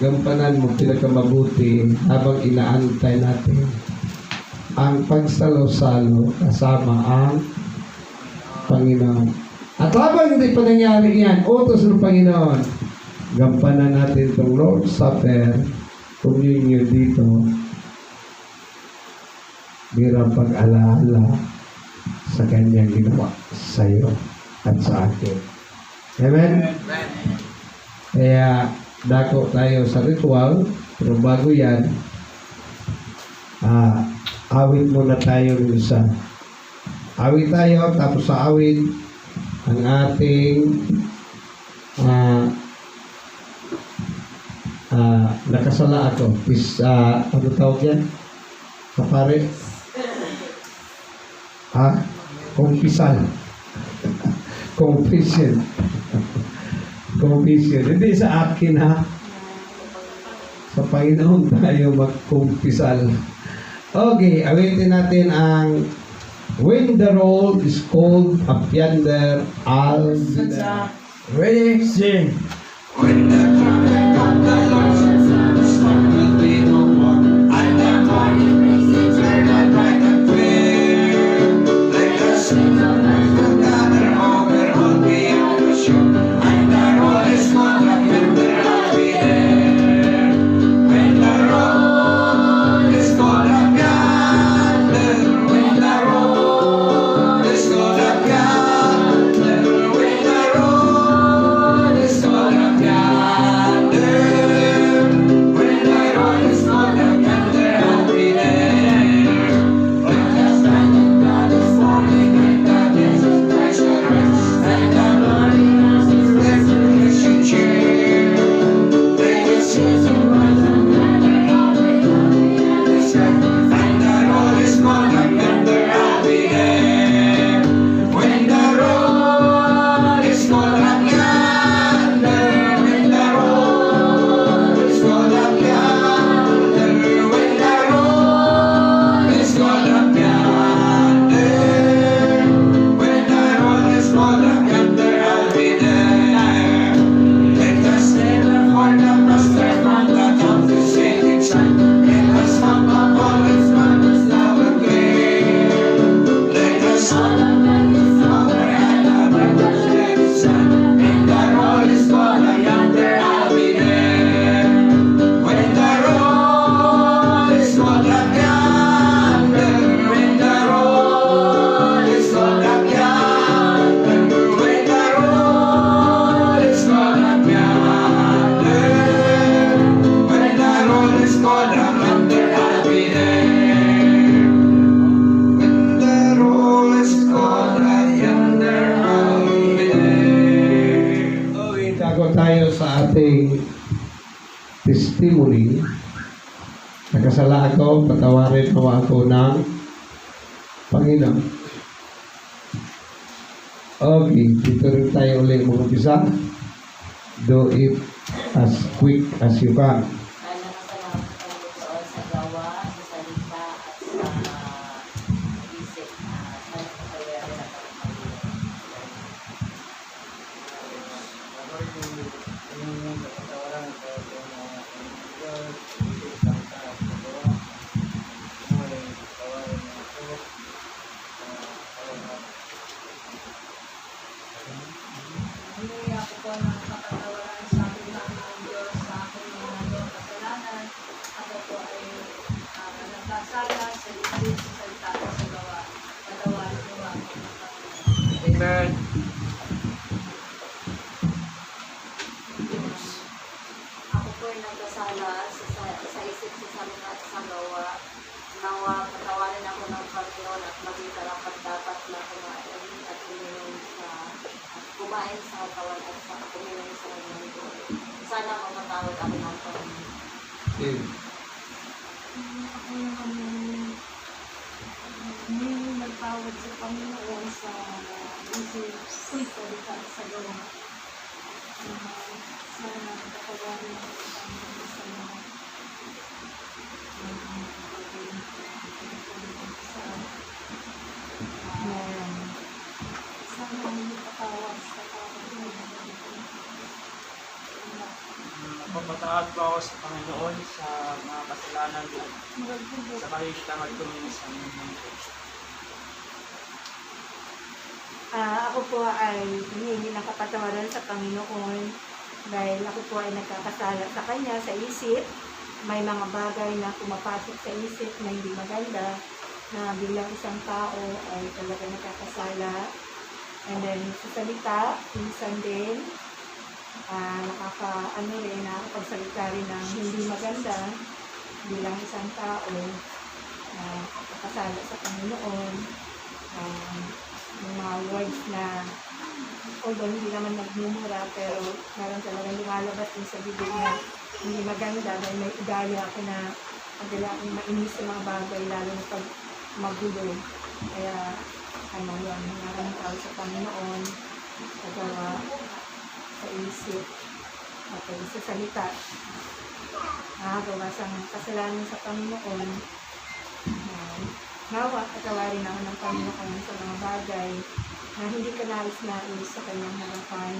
Gampanan mo pinakamabuti habang inaantay natin ang pagsalo-salo kasama ang Panginoon. At habang hindi pa nangyari yan, utos ng Panginoon, gampanan natin itong Lord's Supper, communion dito, bilang pag-alaala sa kanyang ginawa sa iyo at sa akin. Amen? Kaya, dako tayo sa ritual, pero bago yan, awit muna tayo ng isa. Awit tayo, tapos sa awit, ang ating nakasala ako. Ano tawag yan? Kapare? Kumpisal. Confession. Confession. Hindi sa akin ha. Sa Panginoon tayo magkumpisal. Okay, awitin natin ang When the roll is called up yonder, I'll be there. Ready? Sing. When the trumpet of the Lord shall sound, the storm will be no more. And the morning rays eternal bright and clear. Let us sing the light together over all beyond the shore. And the roll is called up yonder, I'll be there. When the roll is called up yonder, when the roll is called up yonder, when the roll is called up yonder, when the roll is called up yonder, I'll be there. When the standing God is falling and the desert cries shall rest, and the morning has its resurrection cheer. They will see the world and gather all the other side, and the roll is called up yonder, I'll be there. When the roll is called up yonder, when the roll is called up yonder, when the roll is called up yonder, when the roll is called up yonder, I'll be there. Let us never for the master from the top to setting sun. Let us come up all its marvelous love and clear. Let us all of His Father and our blessed Son. When the roll is called up yonder, I'll be there. When the roll is called up yonder, when the roll is called up yonder, when the roll is called up yonder, when the roll is called up yonder, I'll be there. When the roll is called up yonder, I'll be there. Bago tayo sa ating testimony, nakasala ako, patawarin mo ako ng Panginoon. Okay, dito rin tayo ulit mag-umpisa. Do it as quick as you can. Sana masalamat kayo doon sa gawa, sa salita, at sa isip na sana kayo ay nakapagpapalito. Hindi ako po ng kapatawaran sa akin lang ng Diyos sa aking mga nagawang kasalanan. Ako po ay nagkasala sa isip, sa salita, at sa gawa. Patawarin niyo ako ng Panginoon. Amen. Ako po ay nagkasala sa isip, sa salita, at sa gawa. Nawa, patawarin ako ng Panginoon at maging karapat dapat na kumain at uminom sa kumain sa katawan at sa kuminom sa mundo. Sana mapatawad ako ng Panginoon. Ako naman hindi nagtawad sa Panginoon sa isip, salita at sa gawa. Sana patawarin ako sa Panginoon sa mga sana hindi patawad sa Papataat po ako sa Panginoon sa mga kasalanan at sa kahitang at tuminis sa mga Ako po ay hinihingi ng kapatawaran sa Panginoon dahil ako po ay nagkakasala sa Kanya sa isip. May mga bagay na pumapasok sa isip na hindi maganda na bilang isang tao ay talaga nakakasala. And then sa salita, minsan din, nakakapagsalita rin ng hindi maganda bilang isang tao na nakakasala sa Panginoon. Yung mga words na although hindi naman nagmumura pero meron talagang lumalabas din sa bibig na hindi maganda dahil may ugali ako na madala akong mainis sa mga bagay lalo na pag magulo. Kaya yan, maraming tao sa Panginoon sa gawa, sa isip, at sa salita. Nakagawa sa kasalanan sa Panginoon. Nawa, patawarin ako ng Panginoon sa mga bagay na hindi ka nais-nais sa kanyang harapan.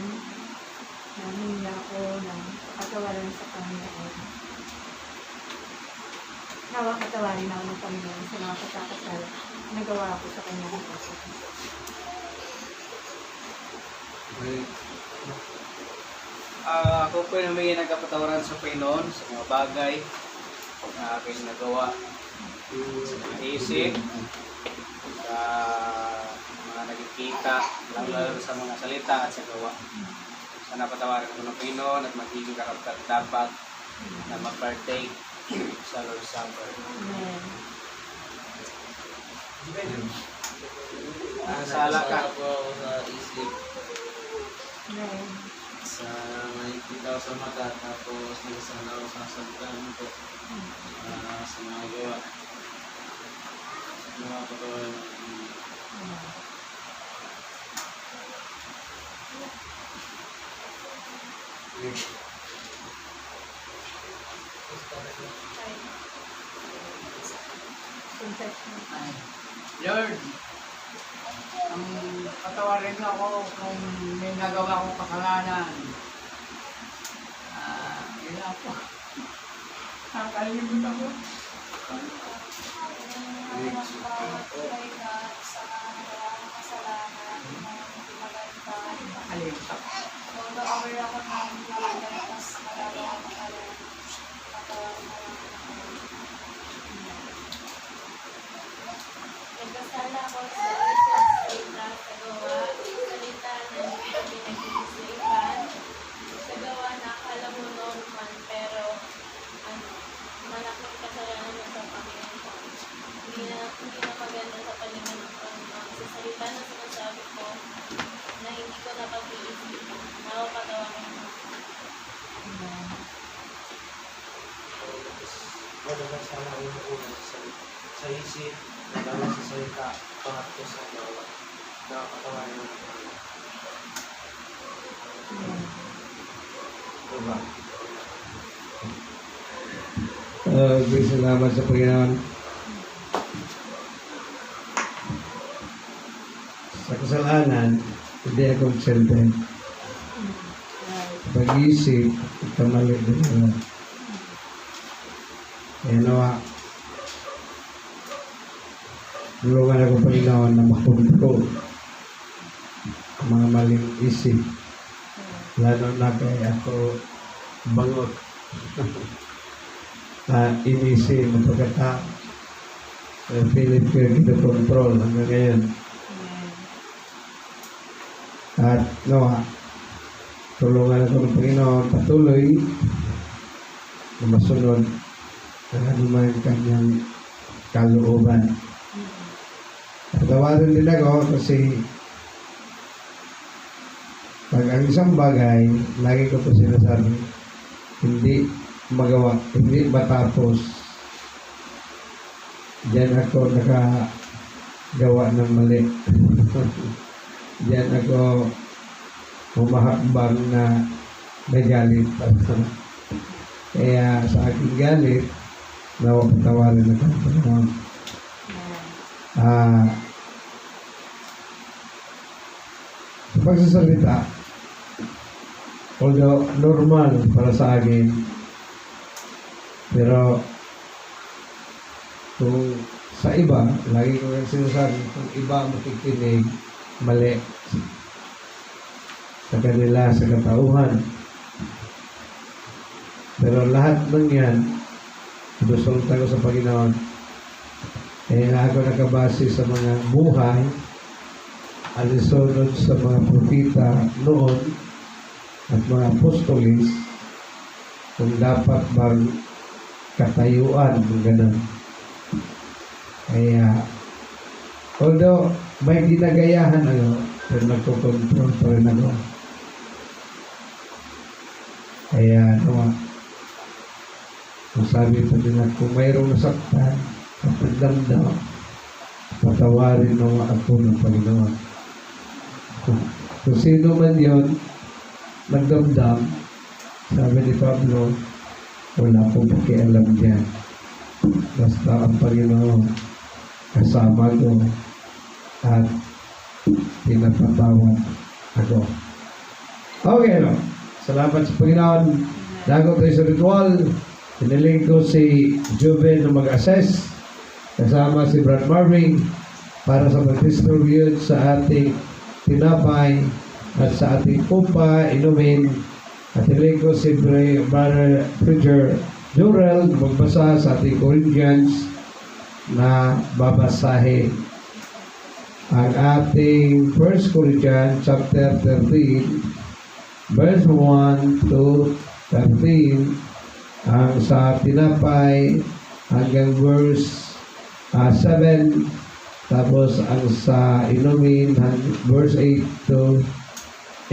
Nahingi ako ng patawaran sa Panginoon. Nawa, patawarin ako ng Panginoon sa mga pagkakasala na nagawa ko sa kanyang harapan. Ako po yung humingi ng kapatawaran sa Panginoon sa mga bagay na aking nagawa sa isip, sa mga nagkikita, lalo sa mga salita at sa gawa. Sana patawarin ko ng Panginoon at magiging karapat-dapat na mag-partake sa Lord's Supper. Sala ka. po ako sa isip, sa nakikita ko sa mata, tapos nagsasala ako sa salita po, sa mga gawa. Mga patawarin Lord, ang patawarin mo ako kung may nagawa akong kasalanan. Yun lang po. Nakakalimut ako. Kalimut ako. Nagkasala ako sa isang salita, sa gawa, salita na hindi ko pinag-iisipan, sa gawa na akala mo normal, pero malaking kasalanan mo sa Panginoon. Hindi na maganda sa paningin ng Panginoon. Sa salita na sinasabi ko na hindi ko napag-iisipan, nakapatawarin mo. madalas sana una sa isip, dalawa sa salita, pangatlo sa gawa. Nakakatawarin mo ng Panginoon. Diba? Salamat sa Panginoon. Sa kasalanan, hindi ako magsalita. Pag-isip, kamali din ako. Kaya nawa, tulungan ako Panginoon na makontrol ang mga maling isip. Lalo na kaya ako bangot. Inisip mo pagkatao. Pilit ko yung kinokontrol hanggang ngayon. At nawa, tulungan ako ng Panginoon patuloy na masunod ang anuman kanyang kalooban. Patawarin din ako kasi Pag ang isang bagay, lagi ko po sinasabi, hindi magawa, hindi matapos. Diyan ako nakagawa ng mali. Diyan ako humahakbang na nagalit. Kaya sa aking galit, nawa patawarin na Panginoon. Sa pagsasalita, although normal para sa akin, pero kung sa iba, lagi ko yung sinasabi, kung iba makikinig, mali sa kanila, sa katauhan. Pero lahat ng yan, inusulta ko sa Panginoon. Kaya nga ako nakabase sa mga buhay, alisunod sa mga propita noon at mga apostolis, kung dapat bang katayuan ng ganun. Kaya, although may ginagayahan ako, pero nagkukontrol pa rin ako. Kaya, kung sabi pa nila, kung mayroong nasaktan, kapag damdam, patawarin mo ako ng Panginoon. Kung sino man yun, nagdamdam, sabi ni Pablo, wala akong pakialam dyan. Basta ang Panginoon kasama ko at pinapatawad ako. Okay, no? Salamat sa Panginoon. Dago tayo sa ritual. Piniling ko si Juven na mag-assess kasama si Brad Marvin para sa mag-distribute sa ating tinapay at sa ating upa, inumin. At piniling ko si Brother Preacher Durrell magbasa sa ating Corinthians na babasahin ang ating 1 Corinthians chapter 13 verse 1 to 13, ang sa tinapay hanggang verse 7, tapos ang sa inumin verse 8 to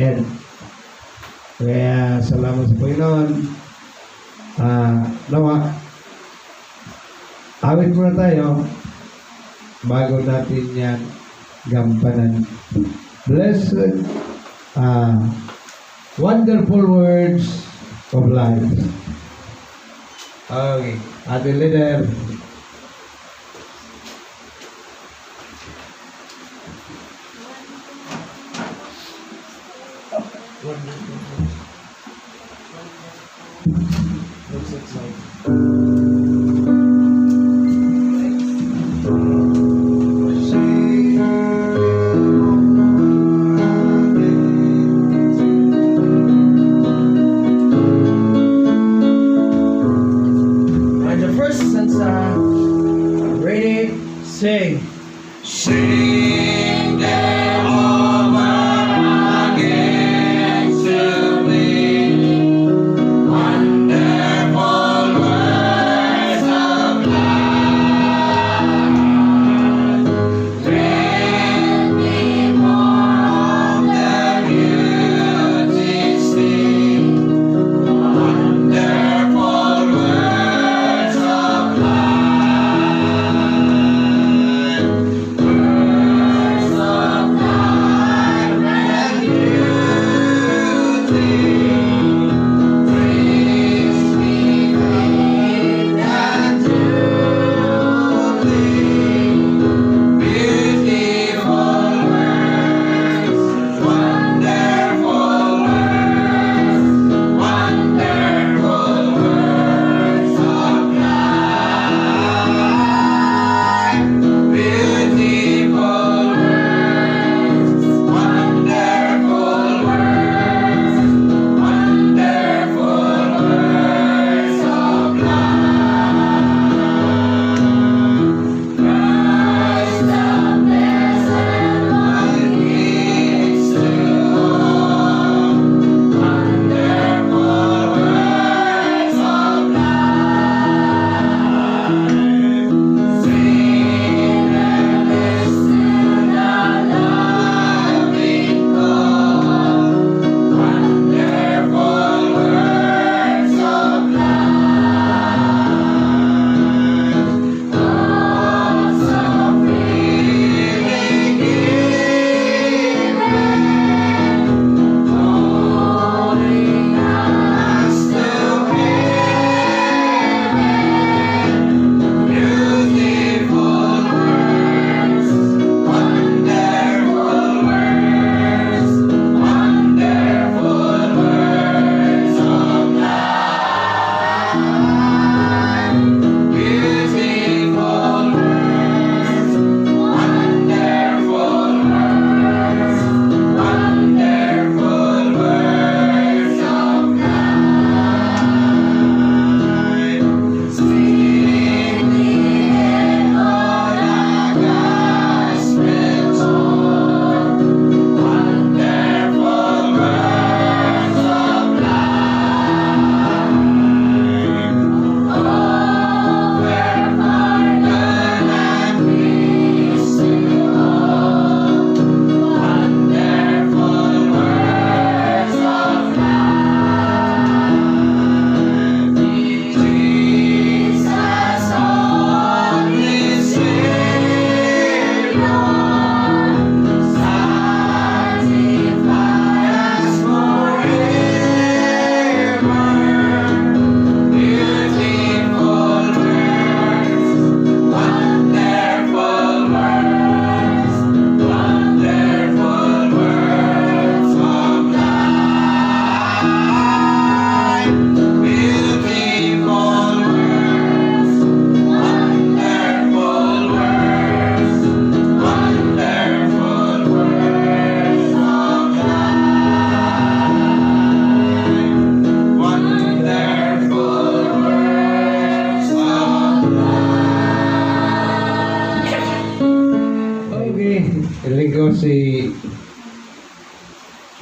end. Kaya salamat sa Panginoon. Nawa, awit muna tayo bago natin yan gampanan. Blessed, wonderful words of life. Okay, ating leader.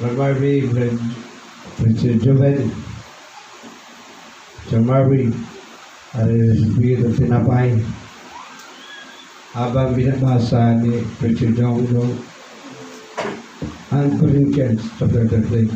Brother Marvin, Brother Joven, Sir Marvin, Bigyan ng tinapay. Habang binabasa ni Preacher Jong ang Corinthians chapter 13.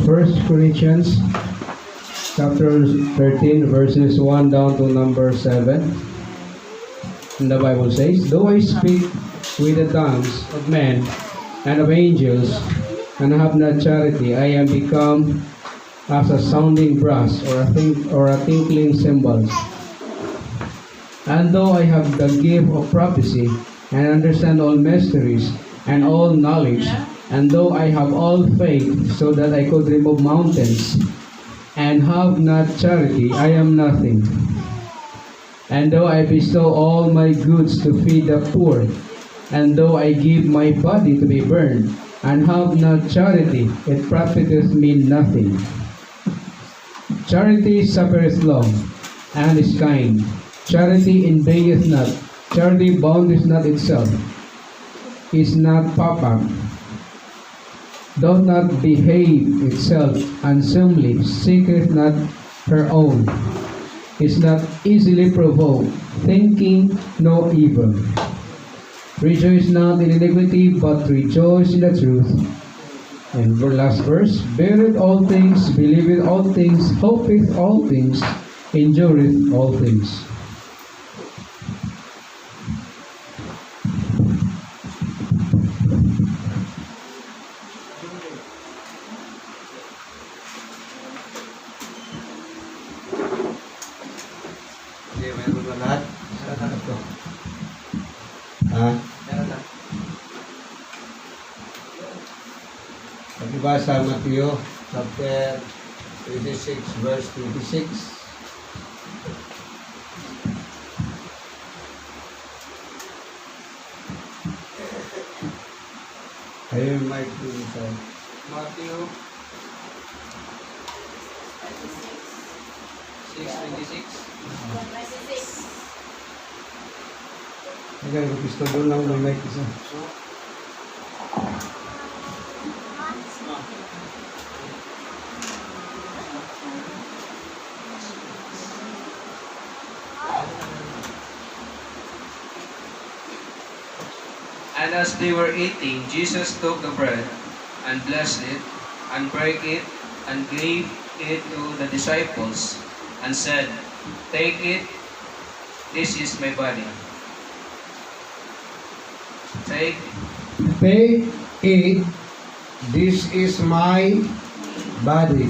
First Corinthians chapter 13 verses 1 down to number 7. And the Bible says, though I speak with the tongues of men and of angels and have not charity, I am become as a sounding brass or a tinkling cymbal. And though I have the gift of prophecy and understand all mysteries and all knowledge, and though I have all faith so that I could remove mountains, and have not charity, I am nothing. And though I bestow all my goods to feed the poor, and though I give my body to be burned, and have not charity, it profiteth me nothing. Charity suffereth long, and is kind. Charity envieth not. Charity boundeth not itself, is not puffed up, doth not behave itself unseemly, seeketh not her own, is not easily provoked, thinking no evil. Rejoice not in iniquity, but rejoice in the truth. And the last verse, beareth all things, believeth all things, hopeth all things, endureth all things. Hindi, meron na lahat. Ha? Pagkibasa Mateo chapter 26 verse 26. Ayun, Mike, sa Matthew 6:26. Agad ko pisto doon lang may mic isa. And as they were eating, Jesus took the bread and blessed it and broke it and gave it to the disciples and said, take it, this is my body. Take Take it, this is my body.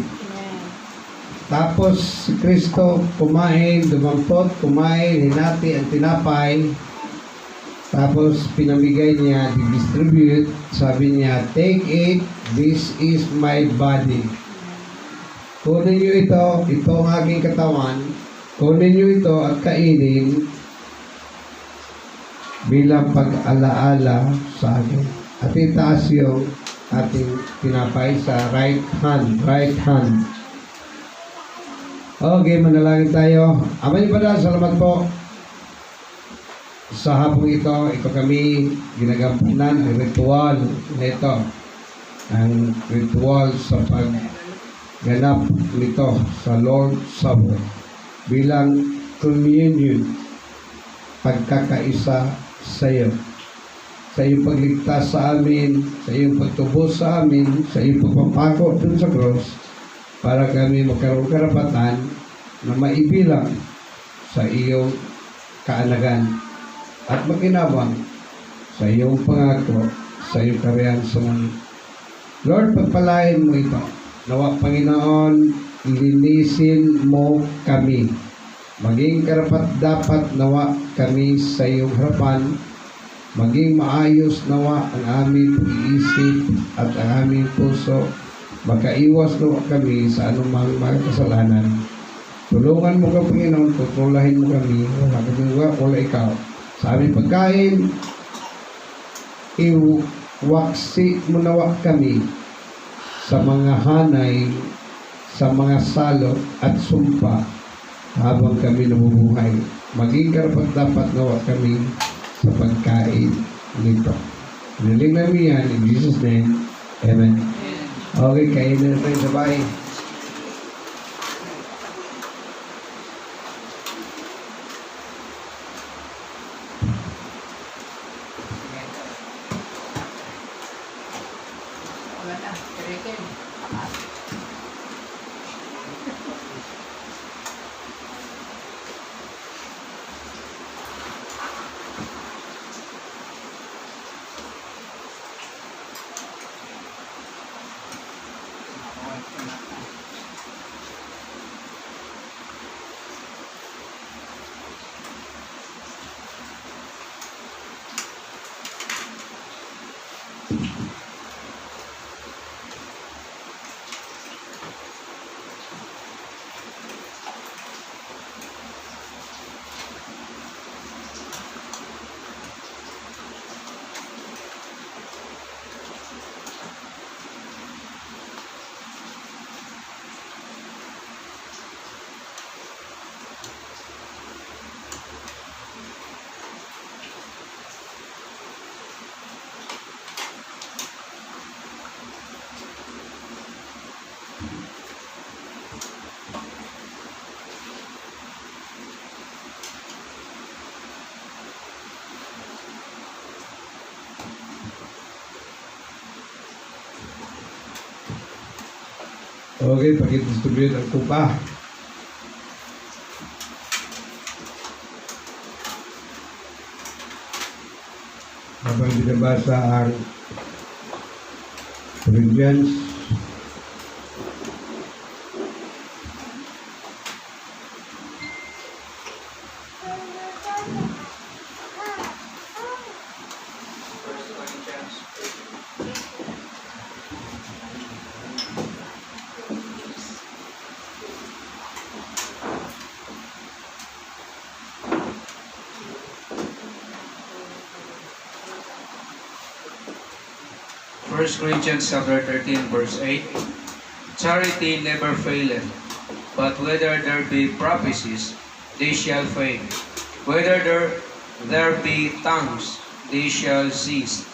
Tapos si Kristo kumain, dumampot, kumain, hinati ang tinapay. Tapos pinamigay niya, distribute, sabi niya, take it, this is my body. Kunin niyo ito ang aking katawan, kunin niyo ito at kainin bilang pag-alaala sa akin. At itaas yung ating tinapay sa right hand. Okay, manalangin tayo. Amay Padre, salamat po. Sa hapong ito kami ginagampanan ang ritual na ito. Ang ritual sa pagganap nito sa Lord Supper bilang communion, pagkakaisa sa iyo. Sa iyong pagligtas sa amin, sa iyong pagtubos sa amin, sa iyong pagpapako dun sa cross, para kami magkaroon karapatan na maibilang sa iyong kaanagan. at makinabang sa iyong pangako, sa iyong kariyan sa langit. Lord, pagpalain mo ito. Nawa, Panginoon, linisin mo kami. Maging karapat-dapat nawa kami sa iyong harapan. Maging maayos nawa ang aming pag-iisip at ang aming puso. Makaiwas nawa kami sa anumang mga kasalanan. Tulungan mo ka, Panginoon, tutulahin mo kami. Wala kami wala ikaw. Sa aming pagkain, iwaksi mo nawa kami sa mga hanay, sa mga salot at sumpa habang kami nabubuhay. Maging karapat-dapat nawa kami sa pagkain nito. Niling namin yan in Jesus' name. Amen. Okay, kain na tayo sabay. Wala na, kirikin. Okay, pag-distribute ang kupa. Habang binabasa ang Corinthians First Corinthians chapter 13, verse 8. Charity never faileth, but whether there be prophecies, they shall fail. Whether there be tongues, they shall cease.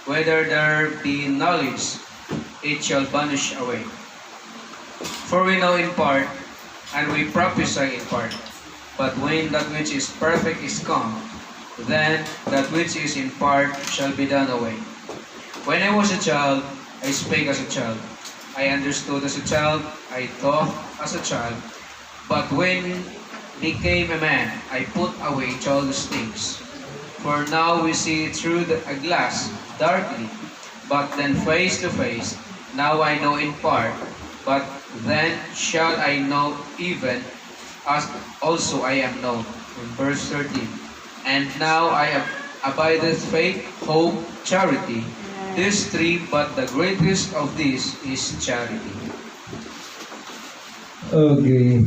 Whether there be knowledge, it shall vanish away. For we know in part, and we prophesy in part. But when that which is perfect is come, then that which is in part shall be done away. When I was a child, I spake as a child. I understood as a child, I thought as a child. But when became a man, I put away childish things. For now we see through a glass, darkly, but then face to face. Now I know in part, but then shall I know even as also I am known. In verse 13. And now I abideth faith, hope, charity. These three, but the greatest of these is charity. Okay.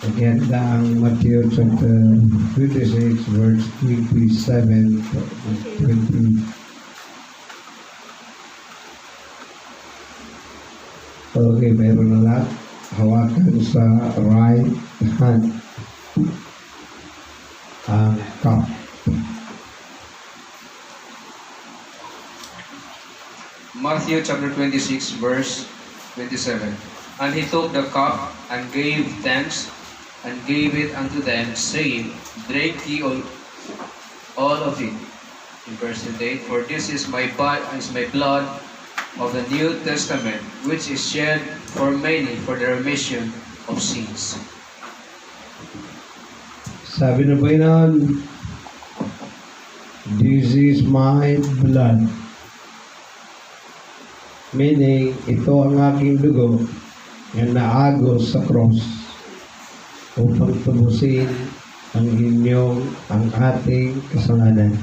Again, ang Matthew chapter 26, verse 27 to 20. Okay, meron na lahat. Hawakan sa right hand ang cup. Matthew chapter 26, verse 27. And he took the cup and gave thanks and gave it unto them, saying, Drink ye all of it. In verse 28, for this is my blood of the New Testament, which is shed for many for the remission of sins. Sabi ng Panginoon, This is my blood. Meaning, ito ang aking dugo na naagos sa cross upang tubusin ang ating kasalanan.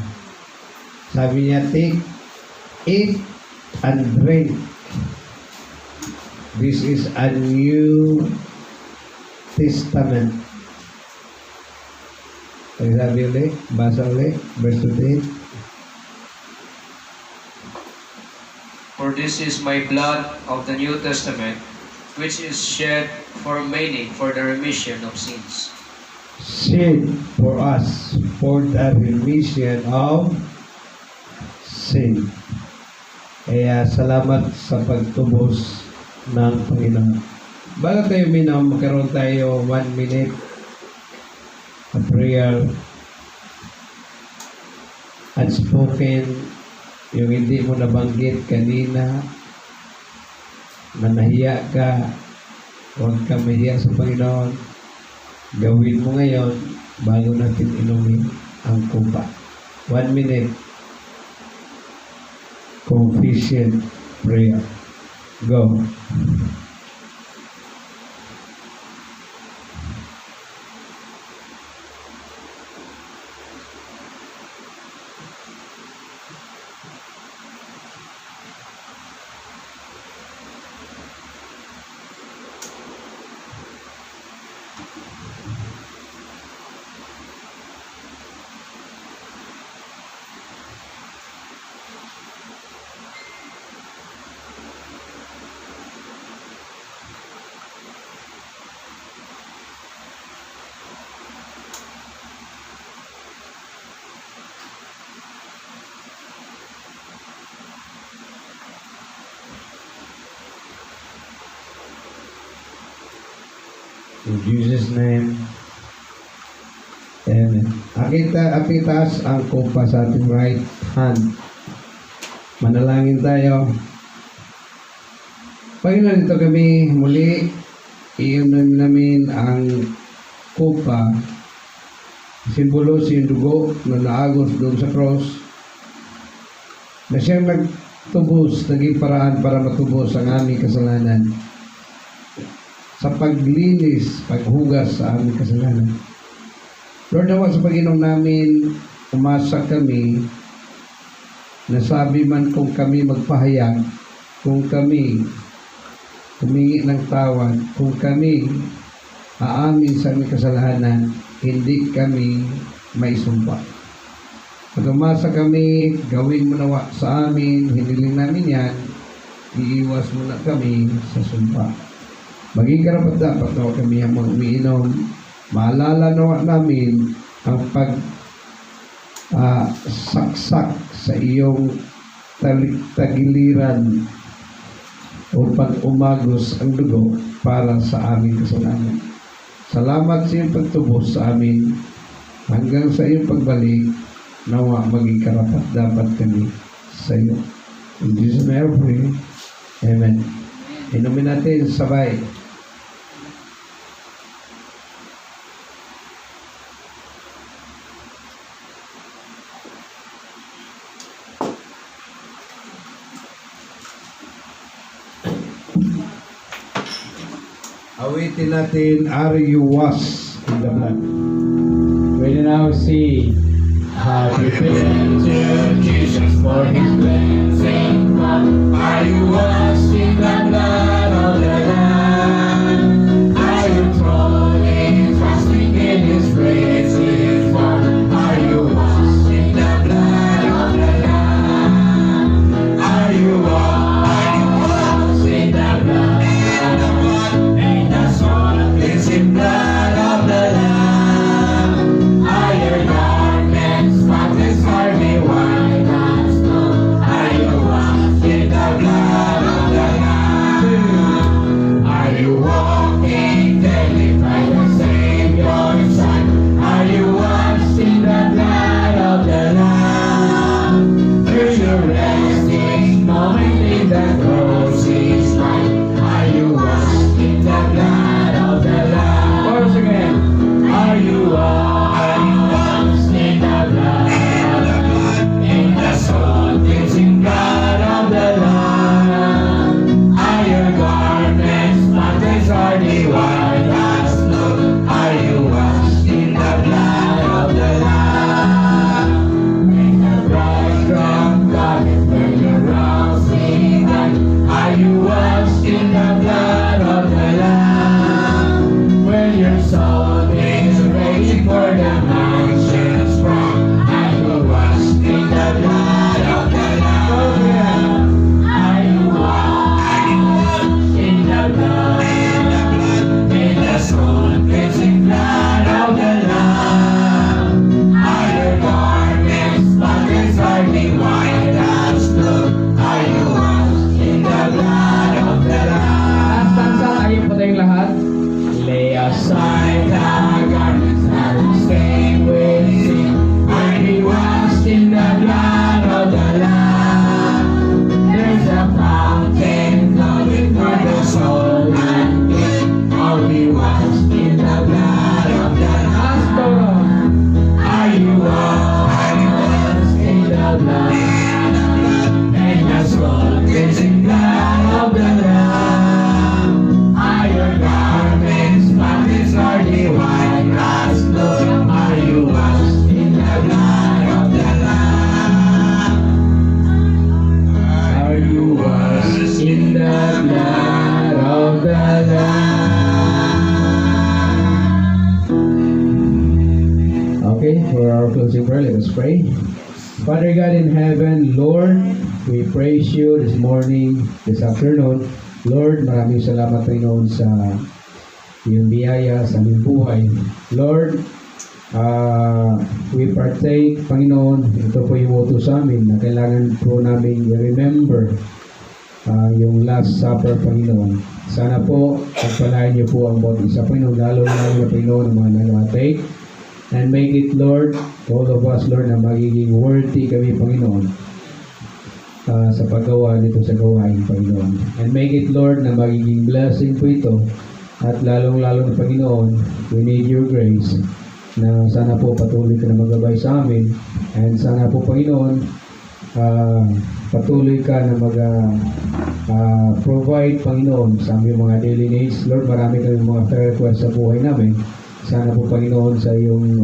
Sabi niya, take, eat, and drink. This is a new testament. Sabi ulit, basa ulit, verse 28. For this is my blood of the New Testament, which is shed for many for the remission of sins. Shed for us for the remission of sin. Kaya salamat sa pagtubos ng Panginoon. Bago tayo minom, magkaroon tayo 1 minute of prayer. Unspoken, yung hindi mo nabanggit kanina, na nahiya ka, huwag ka mahiya sa Panginoon. Gawin mo ngayon bago natin inumin ang kupa. 1 minute. Confession prayer. Go. In Jesus' name. Amen. Apitas ang kupa sa ating right hand. Manalangin tayo. Panginoon, dito kami muli. Iunan namin ang kupa. Simbolo yung dugo na naagos doon sa cross. Na siyang nagtubos, naging paraan para matubos ang aming kasalanan. Sa paglinis, paghugas sa aming kasalanan. Lord, nawa sa Panginoon namin, umasa kami, nasabi man kung kami magpahayag, kung kami humingi ng tawad, kung kami aamin sa aming kasalanan, hindi kami maisumpa. Pag umasa kami, gawin mo nawa sa amin, hiniling namin yan, iiwas mo na kami sa sumpa. Maging karapat-dapat na kami ang mga umiinom. Maalala nawa namin ang saksak sa iyong tagiliran upang umagos ang dugo para sa aming kasalanan. Salamat sa iyong pagtubos sa amin hanggang sa iyong pagbalik. Nawa maging karapat-dapat kami sa iyo. In Jesus' name I pray. Amen. Inumin natin sabay. Awitin natin, Are You Washed in the Blood? We now see how you been to Jesus for His cleansing blood. Are you washed in the blood of the Lamb? Are you truly trusting in His grace? Are you washed in the blood of the Lamb? Are you washed in the blood? In the soul cleansing blood of the Lamb. Are your garments spotless, are they white as snow? Are you washed in the blood? prayer. Let us pray. Father God in heaven, Lord, we praise you this morning, this afternoon. Lord, maraming salamat Panginoon sa iyong biyaya sa aming buhay. Lord, we partake, Panginoon, ito po yung utos sa amin na kailangan po namin i-remember yung Last Supper, Panginoon. Sana po, pagpalain niyo po ang bawat isa, Panginoon, lalo na Panginoon, ang mga nag-take. And make it, Lord, all of us, Lord, na magiging worthy kami, Panginoon, sa paggawa nito sa gawain, Panginoon. And make it, Lord, na magiging blessing po ito. At lalong-lalo na, Panginoon, we need your grace na sana po patuloy ka na maggabay sa amin. And sana po, Panginoon, patuloy ka na provide, Panginoon, sa aming mga daily needs. Lord, marami kami mga prayer requests sa buhay namin. Sana po, Panginoon, sa iyong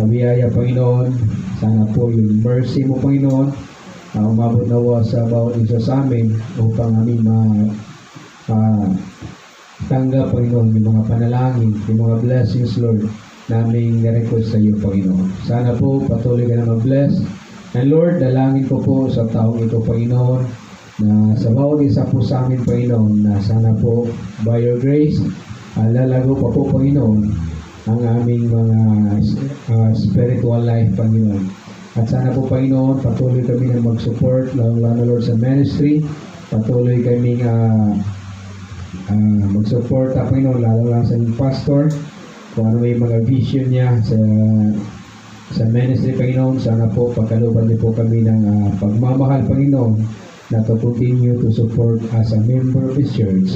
biyaya, Panginoon. Sana po yung mercy mo, Panginoon, umabot nawa sa bawat isa sa amin upang aming tanggap, Panginoon, yung mga panalangin, yung mga blessings, Lord, na aming request sa iyo, Panginoon. Sana po, patuloy ka na mag-bless. And Lord, dalangin ko po sa taong ito, Panginoon, na sa bawat isa po sa amin, Panginoon, na sana po, by your grace, lalago pa po, Panginoon, ang aming mga spiritual life, Panginoon. At sana po, Panginoon, patuloy kami na mag-support, lalo Lord, sa ministry. Patuloy kami mag-support, Panginoon, lalo lang sa aming pastor. Kung ano may mga vision niya sa ministry, Panginoon, sana po pagkaluban niyo po kami ng pagmamahal, Panginoon, na to continue to support as a member of His church.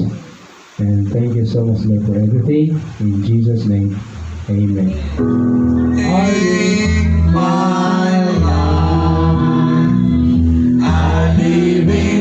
And thank you so much, Lord, for everything. In Jesus' name, amen. My life, I live in